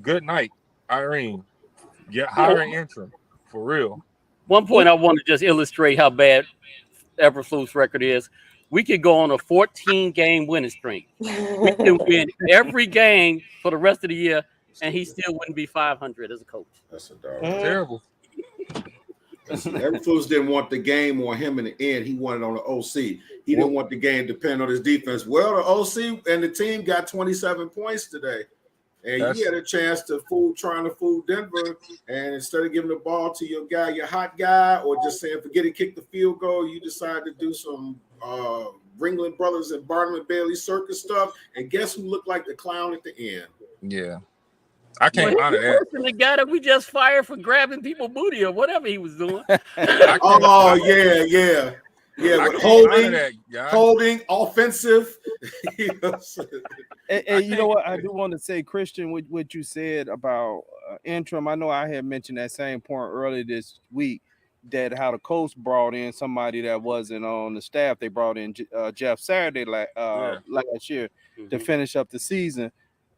good night, Irene. Hire an interim for real. One point I want to just illustrate how bad Eberflus' record is. We could go on a 14-game winning streak. We can win every game for the rest of the year, and he still wouldn't be 500 as a coach. That's a dog. Terrible. Eberflus didn't want the game on him in the end. He wanted on the OC. He didn't want the game to depend on his defense. Well, the OC and the team got 27 points today. And you had a chance to trying to fool Denver. And instead of giving the ball to your guy, your hot guy, or just saying, forget it, kick the field goal, you decide to do some Ringling Brothers and Barnum and Bailey circus stuff. And guess who looked like the clown at the end? Yeah. I can't honor that. The guy that we just fired for grabbing people booty or whatever he was doing. Oh, yeah. Yeah, with holding, offensive. And you know what? I do want to say, Christian, what you said about interim. I know I had mentioned that same point earlier this week, that how the coach brought in somebody that wasn't on the staff. They brought in Jeff Saturday last year to finish up the season.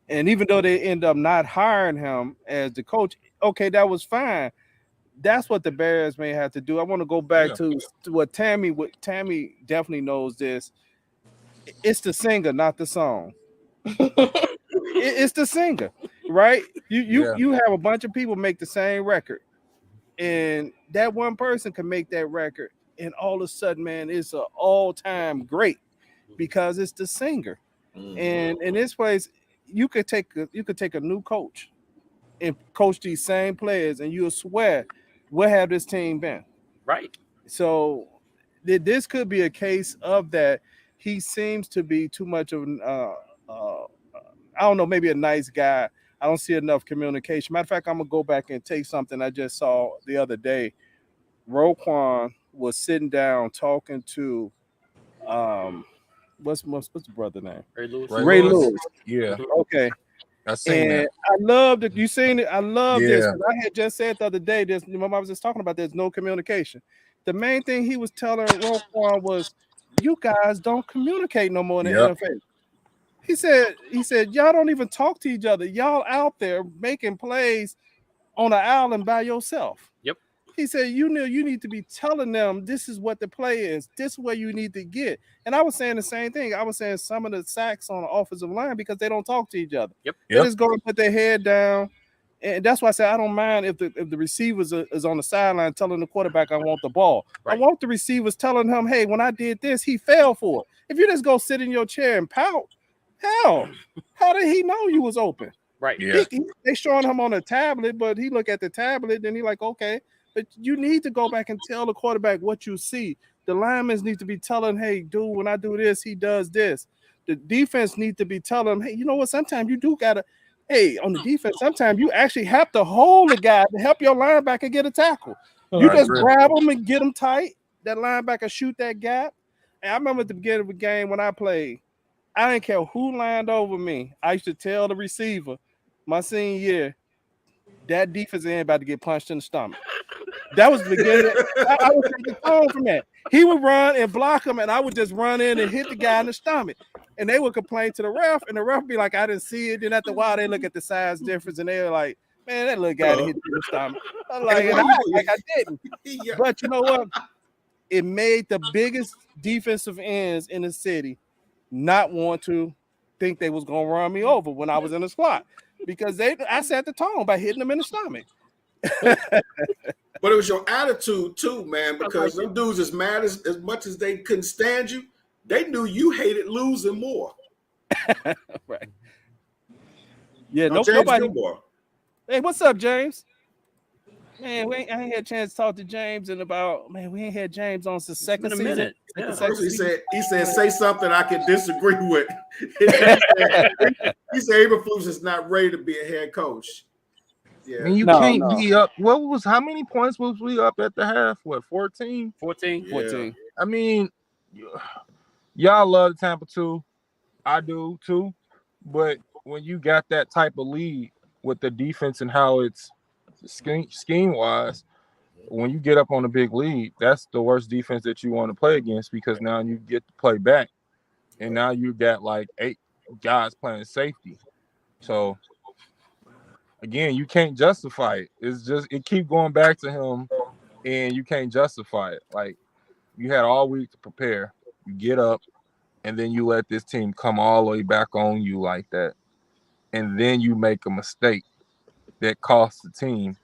And even though they end up not hiring him as the coach, okay, that was fine. That's what the Bears may have to do. I want to go back to what Tammy definitely knows this. It's the singer, not the song. It's the singer, right? You have a bunch of people make the same record, and that one person can make that record, and all of a sudden, man, it's an all-time great because it's the singer. And in this place, you could take a new coach and coach these same players, and you'll swear, where have this team been? Right. So this could be a case of that. He seems to be too much of an I don't know, maybe a nice guy. I don't see enough communication. Matter of fact, I'm gonna go back and take something I just saw the other day. Roquan was sitting down talking to um what's the brother name? Ray Lewis. Ray Ray Lewis. Lewis. Yeah, Okay. I seen And that. I love that you seen it. I love this Yeah. because I had just said the other day. There's my mom was just talking about there's no communication. The main thing he was telling Roquan was, "You guys don't communicate no more in the Yep. NFL." He said, y'all don't even talk to each other. Y'all out there making plays on an island by yourself. Yep. He said, you know, you need to be telling them this is what the play is. This is where you need to get. And I was saying the same thing. I was saying some of the sacks on the offensive line because they don't talk to each other. Yep. They Yep. just go and put their head down. And that's why I said I don't mind if the receivers is on the sideline telling the quarterback I want the ball. Right. I want the receivers telling him, hey, when I did this, he fell for it. If you just go sit in your chair and pout, hell, how did he know you was open? Right. Yeah. They showing him on a tablet, but he look at the tablet and he like, okay, but you need to go back and tell the quarterback what you see. The linemen need to be telling, hey, dude, when I do this, he does this. The defense need to be telling him, hey, you know what? Sometimes you do gotta, hey, on the defense, sometimes you actually have to hold the guy to help your linebacker get a tackle. You I just agree. grab him and get him tight. That linebacker shoot that gap. And I remember at the beginning of the game when I played, I didn't care who lined over me. I used to tell the receiver my senior year, that defense ain't about to get punched in the stomach. That was the beginning. I would take the tone from that. He would run and block him, and I would just run in and hit the guy in the stomach. And they would complain to the ref, and the ref would be like, I didn't see it. Then after a while, they look at the size difference, and they're like, man, that little guy that hit you in the stomach. I'm like, and I act like I didn't. Yeah. But you know what? It made the biggest defensive ends in the city not want to think they was gonna run me over when I was in the slot because I set the tone by hitting them in the stomach. But it was your attitude too, man, because them dudes as mad as much as they couldn't stand you, they knew you hated losing more. Right. Yeah, Now, James nobody. Gilmore. Hey, what's up, James? Man, I ain't had a chance to talk to James in about, man, we ain't had James on since second been a season. minute. Yeah. Second First season. he said, say something I can disagree with. he said Eberflus is not ready to be a head coach. I Yeah. mean, you No, can't no. be up. How many points was we up at the half? What, 14? 14. Yeah. 14. I mean, y'all love Tampa too. I do too. But when you got that type of lead with the defense and how it's scheme wise, when you get up on a big lead, that's the worst defense that you want to play against because now you get to play back. And now you got like 8 guys playing safety. So again, you can't justify it. It's just it keep going back to him and you can't justify it. Like you had all week to prepare. You get up and then you let this team come all the way back on you like that. And then you make a mistake that costs the team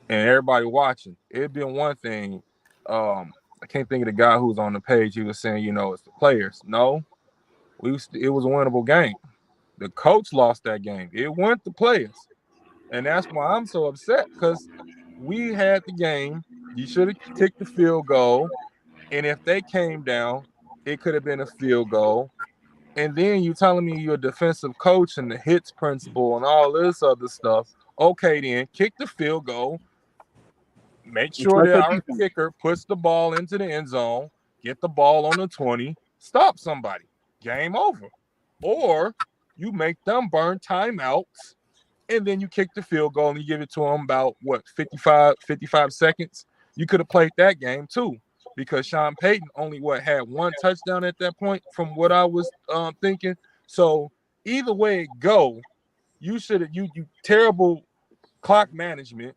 and everybody watching. It'd been one thing. I can't think of the guy who was on the page. He was saying, it's the players. No, it was a winnable game. The coach lost that game. It weren't the players. And that's why I'm so upset because we had the game. You should have kicked the field goal. And if they came down, it could have been a field goal. And then you telling me you're a defensive coach and the hits principle and all this other stuff. Okay, then kick the field goal. Make sure that our kicker puts the ball into the end zone, get the ball on the 20, stop somebody. Game over. Or you make them burn timeouts, and then you kick the field goal and you give it to them about, 55 seconds? You could have played that game too because Sean Payton only, had one touchdown at that point from what I was thinking. So either way it go, you should have, you terrible clock management,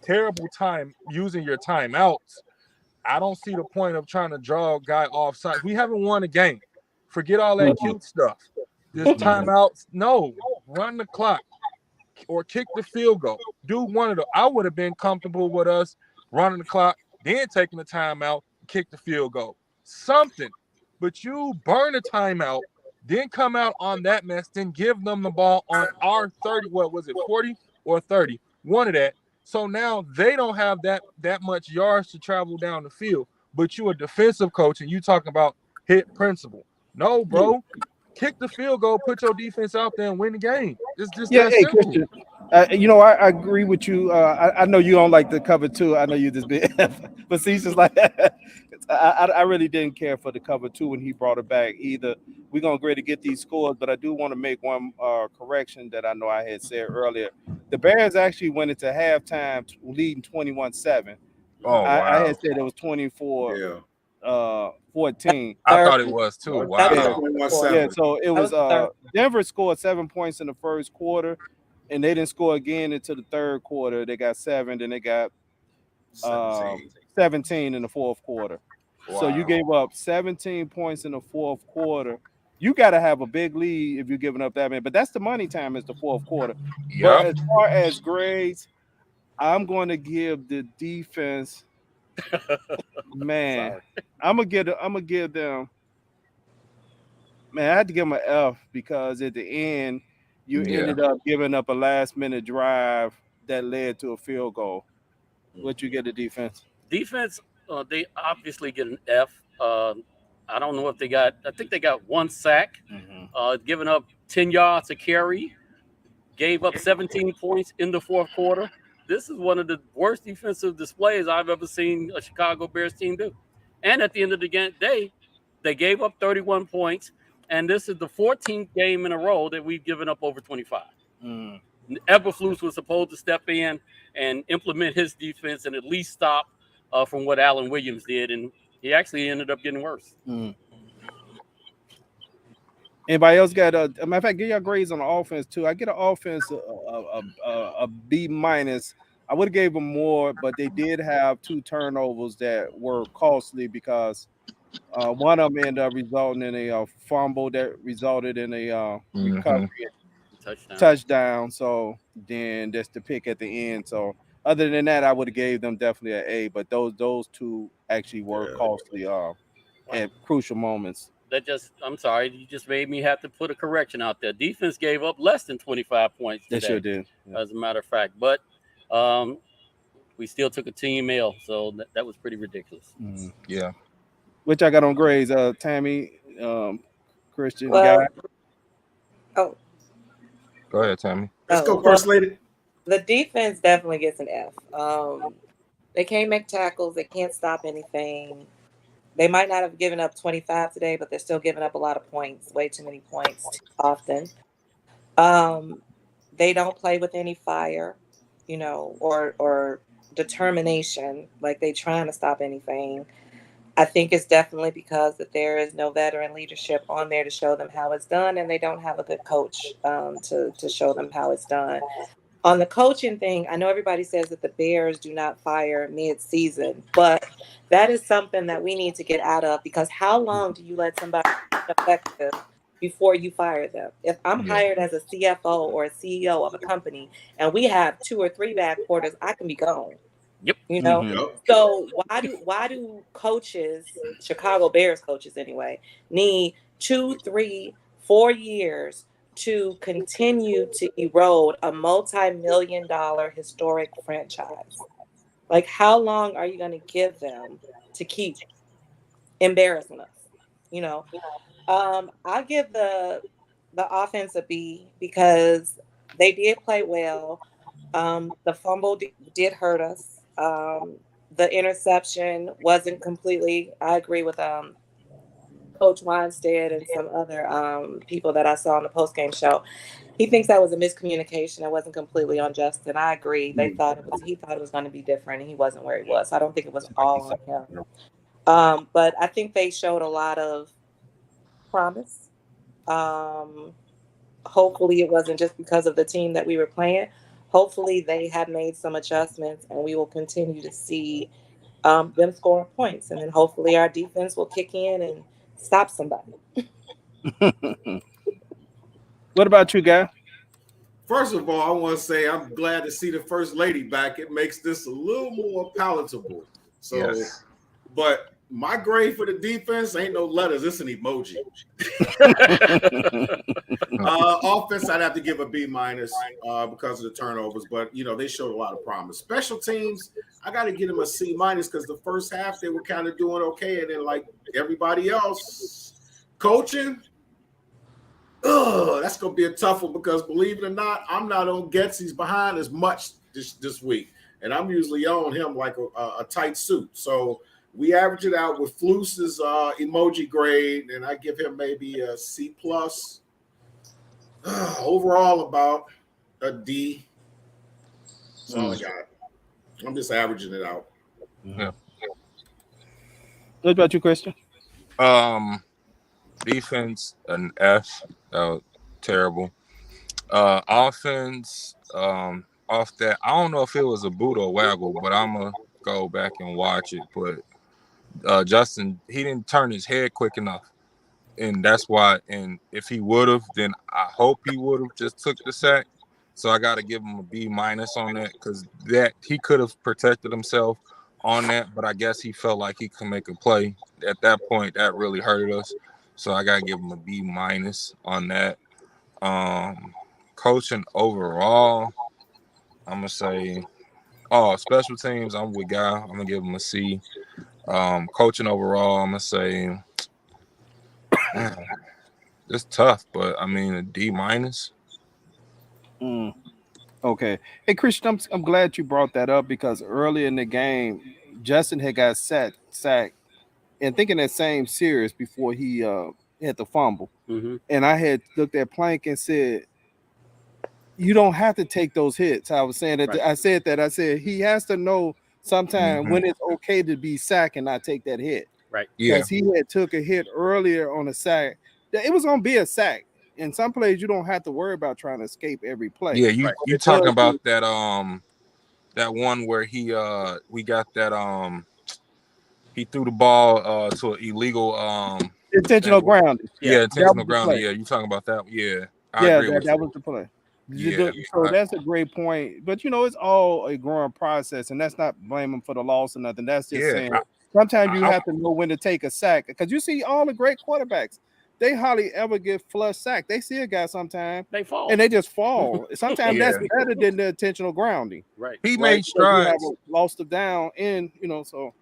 terrible time using your timeouts. I don't see the point of trying to draw a guy offside. We haven't won a game. Forget all that cute stuff. This timeouts, no, run the clock or kick the field goal. Do one of the. I would have been comfortable with us running the clock, then taking the timeout, kick the field goal. Something. But you burn a timeout, then come out on that mess, then give them the ball on our 30, what was it, 40 or 30? One of that. So now they don't have that much yards to travel down the field. But you a defensive coach and you talking about hit principle. No, bro. Kick the field goal, put your defense out there and win the game. It's just Yeah, that hey simple. Christian. I agree with you. I know you don't like the cover two. I know you just been facetious like that. I really didn't care for the cover two when he brought it back either. We're gonna agree to get these scores, but I do want to make one correction that I know I had said earlier. The Bears actually went into halftime leading 21-7. Oh I had wow. said it was 24 Yeah. 14. I Third, thought it was too. that was Yeah, the Wow. third 21 quarter. yeah. 7. So it That was was the third. Denver scored 7 points in the first quarter, and they didn't score again into the third quarter. They got seven, then they got um 17. 17 in the fourth quarter. So you Wow. gave up 17 points in the fourth quarter. You got to have a big lead if you're giving up that many. But that's the money time is the fourth quarter. But Yep. as far as grades, I'm going to give the defense, man. Sorry. I'm gonna give them. Man, I had to give them an F because at the end, you Yeah. ended up giving up a last minute drive that led to a field goal. What you get the defense? Defense, they obviously get an F. I don't know if they got. I think they got one sack, Mm-hmm. giving up 10 yards a carry, gave up 17 points in the fourth quarter. This is one of the worst defensive displays I've ever seen a Chicago Bears team do. And at the end of the day, they gave up 31 points, and this is the 14th game in a row that we've given up over 25. Mm. Eberflus was supposed to step in and implement his defense and at least stop from what Allen Williams did, and he actually ended up getting worse. Mm. Anybody else got a matter of fact? Get your grades on the offense too. I get an offense a B minus. I would have gave them more, but they did have two turnovers that were costly because one of them ended up resulting in a fumble that resulted in a Mm-hmm. recovery Touchdown. touchdown. So then that's the pick at the end. So other than that, I would have gave them definitely an A. But those two actually were Yeah. costly at crucial moments. I'm sorry, you just made me have to put a correction out there. Defense gave up less than 25 points They sure today, did. Yeah. as a matter of fact. But um, we still took a team L, so that was pretty ridiculous. Mm. Yeah. Which I got on grades. Tammy, Christian, guy. Well, oh, Go ahead, Tammy. Let's go, well, First Lady. the defense definitely gets an F. They can't make tackles. They can't stop anything. They might not have given up 25 today, but they're still giving up a lot of points, way too many points often. Um, they don't play with any fire, or determination, like they trying to stop anything. I think it's definitely because that there is no veteran leadership on there to show them how it's done, and they don't have a good coach to show them how it's done. On the coaching thing, I know everybody says that the Bears do not fire mid-season, but that is something that we need to get out of, because how long do you let somebody be effective before you fire them? If I'm Yeah. hired as a CFO or a CEO of a company and we have 2 or 3 bad quarters, I can be gone. Yep. You know, Mhm. Yep. so why do coaches, Chicago Bears coaches anyway, need 2, 3, 4 years to continue to erode a multi-million-dollar historic franchise? Like, how long are you going to give them to keep embarrassing us? You know, I give the offense a B because they did play well. The fumble did hurt us. The interception wasn't completely. I agree with Coach Weinstead and some other people that I saw on the postgame show. He thinks that was a miscommunication. It wasn't completely on Justin. I agree. They thought it was. He thought it was going to be different, and he wasn't where he was. I don't think it was all on him. But I think they showed a lot of promise. Um, Hopefully it wasn't just because of the team that we were playing. Hopefully they have made some adjustments, and we will continue to see them scoring points, and then hopefully our defense will kick in and stop somebody. What about you, guy? First of all, I want to say I'm glad to see the First Lady back. It makes this a little more palatable. So, Yes. but my grade for the defense ain't no letters. It's an emoji. Offense, I'd have to give a B minus because of the turnovers, but they showed a lot of promise. Special teams, I got to give them a C minus because the first half they were kind of doing okay, and then like everybody else, coaching. That's gonna be a tough one because believe it or not, I'm not on Getsy's behind as much this week, and I'm usually on him like a tight suit. So we average it out with Fluce's emoji grade, and I give him maybe a C plus. Overall, about a D. That's all I got. I'm just averaging it out. Yeah. What about you, Christian? Defense, an F. Terrible. Offense, off that, I don't know if it was a boot or waggle, but I'm gonna go back and watch it. But Justin, he didn't turn his head quick enough, and that's why. And if he would have, then I hope he would have just took the sack. So I got to give him a B minus on that because that he could have protected himself on that, but I guess he felt like he could make a play at that point. That really hurted us. So I gotta give him a B minus on that. Coaching overall, I'm gonna say, special teams, I'm with Guy. I'm gonna give him a C. Coaching overall, I'm gonna say, it's tough, but I mean a D minus. Okay. Hey, Christian, I'm glad you brought that up because early in the game, Justin had got sacked, and thinking that same series before he had the fumble. Mm-hmm. And I had looked at Plank and said, you don't have to take those hits. I was saying that. Right. I said he has to know sometime when it's okay to be sacked and not take that hit. Right. Yeah. Because he had took a hit earlier on a sack. It was going to be a sack. In some plays, you don't have to worry about trying to escape every play. Yeah, you talking about that that one where we got that he threw the ball to an illegal intentional grounding. Yeah, intentional grounding. Yeah, you talking about that? Yeah, I agree with that you. was the play. Yeah, so that's a great point. But it's all a growing process, and that's not blaming for the loss or nothing. That's just saying sometimes you have to know when to take a sack because you see all the great quarterbacks. They hardly ever get flush sacked. They see a guy sometimes they fall and they just fall. Sometimes that's better than the intentional grounding. Right. He made strides. You have lost it down, and so.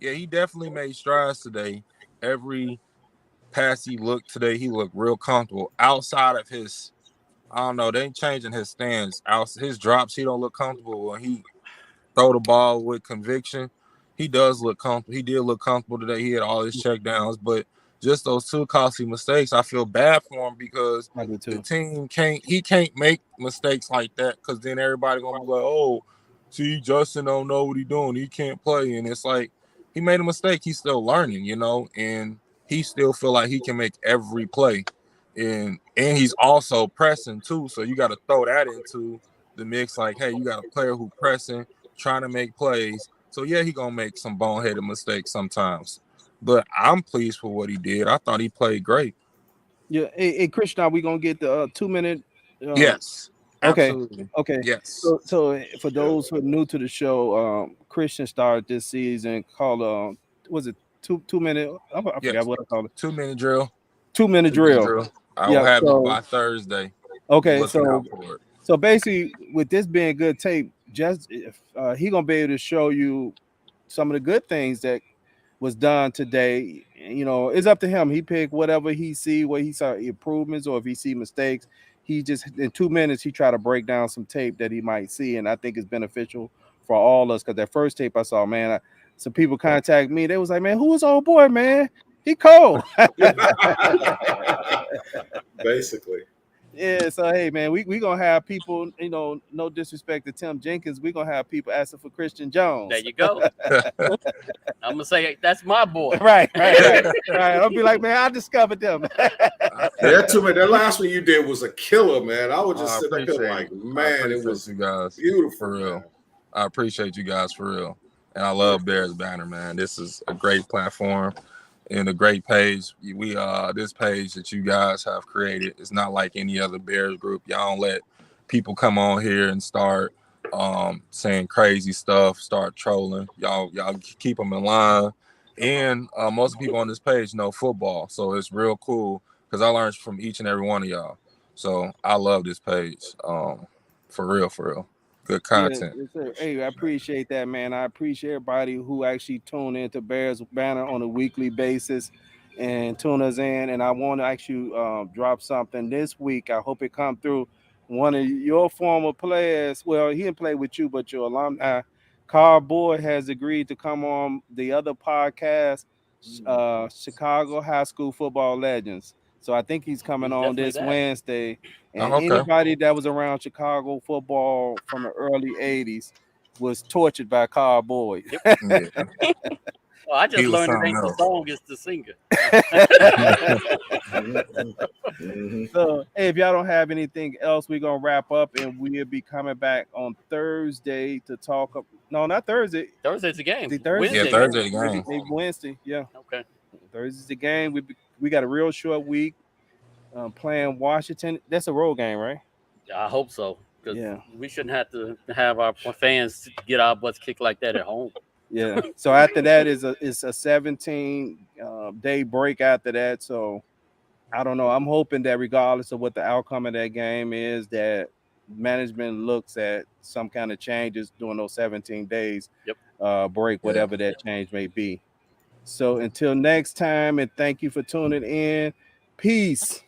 Yeah, he definitely made strides today. Every pass he looked today, he looked real comfortable. Outside of his, I don't know, they ain't changing his stance. His drops, he don't look comfortable when he throw the ball with conviction. He does look comfortable. He did look comfortable today. He had all his check downs, but just those two costly mistakes, I feel bad for him because the team can't make mistakes like that because then everybody gonna be like, oh, see, Justin don't know what he's doing. He can't play. And it's like he made a mistake. He's still learning, and he still feel like he can make every play. And he's also pressing too. So you got to throw that into the mix. Like, hey, you got a player who pressing, trying to make plays. So yeah, he gonna make some boneheaded mistakes sometimes. But I'm pleased for what he did. I thought he played great. Yeah. Hey Christian, are we gonna get the 2-minute? Yes. Absolutely. Okay. Yes. So for those who are new to the show, Christian started this season called was it 2-minute? I forgot what I called it. 2-minute drill. 2-minute drill. I will have it by Thursday. Okay, so basically, with this being good tape, just he gonna be able to show you some of the good things that was done today. It's up to him. He picked whatever he see, where he saw improvements, or if he see mistakes, he just in 2 minutes he try to break down some tape that he might see, and I think it's beneficial for all us because that first tape I saw, man, some people contact me. They was like, man, who was old boy, man? He cold. Basically. Yeah, so hey man, we gonna have people, no disrespect to Tim Jenkins, we gonna have people asking for Christian Jones. There you go. I'm gonna say that's my boy. Right. I'll be like, man, I discovered them. That last one you did was a killer, man. I was just sitting there like, man, it was you guys beautiful for real. Man. I appreciate you guys for real, and I love Bears Banter, man. This is a great platform. And a great page. This page that you guys have created is not like any other Bears group. Y'all don't let people come on here and start saying crazy stuff, start trolling. Y'all keep them in line. And most people on this page know football, so it's real cool because I learned from each and every one of y'all. So I love this page. For real, for real. Good Yeah, content. yes, sir. Hey, I appreciate that, man. I appreciate everybody who actually tune into Bears Banner on a weekly basis and tune us in. And I want to actually drop something this week. I hope it come through. One of your former players, well, he didn't play with you, but your alumni, Carl Boyd, has agreed to come on the other podcast, Chicago High School Football Legends. So I think he's coming He's on definitely this that. Wednesday. And Oh, okay. anybody that was around Chicago football from the early 80s was tortured by Carl Boyd. Yep. Yeah, Well, I he just was learned it something ain't the else. song, it's the singer. So, hey, if y'all don't have anything else, we're going to wrap up and we'll be coming back on Thursday to talk. No, not Thursday. Thursday's the game. The Thursday's Yeah, the Wednesday, game. right? Thursday game. Maybe Wednesday. Yeah. Okay. Thursday's the game. We got a real short week playing Washington. That's a road game, right? I hope so. Because Yeah. we shouldn't have to have our fans get our butts kicked like that at home. Yeah. So after that is a 17 day break after that. So I don't know. I'm hoping that regardless of what the outcome of that game is, that management looks at some kind of changes during those 17 days Yep. break, Yeah. whatever that change may be. So until next time, and thank you for tuning in. Peace.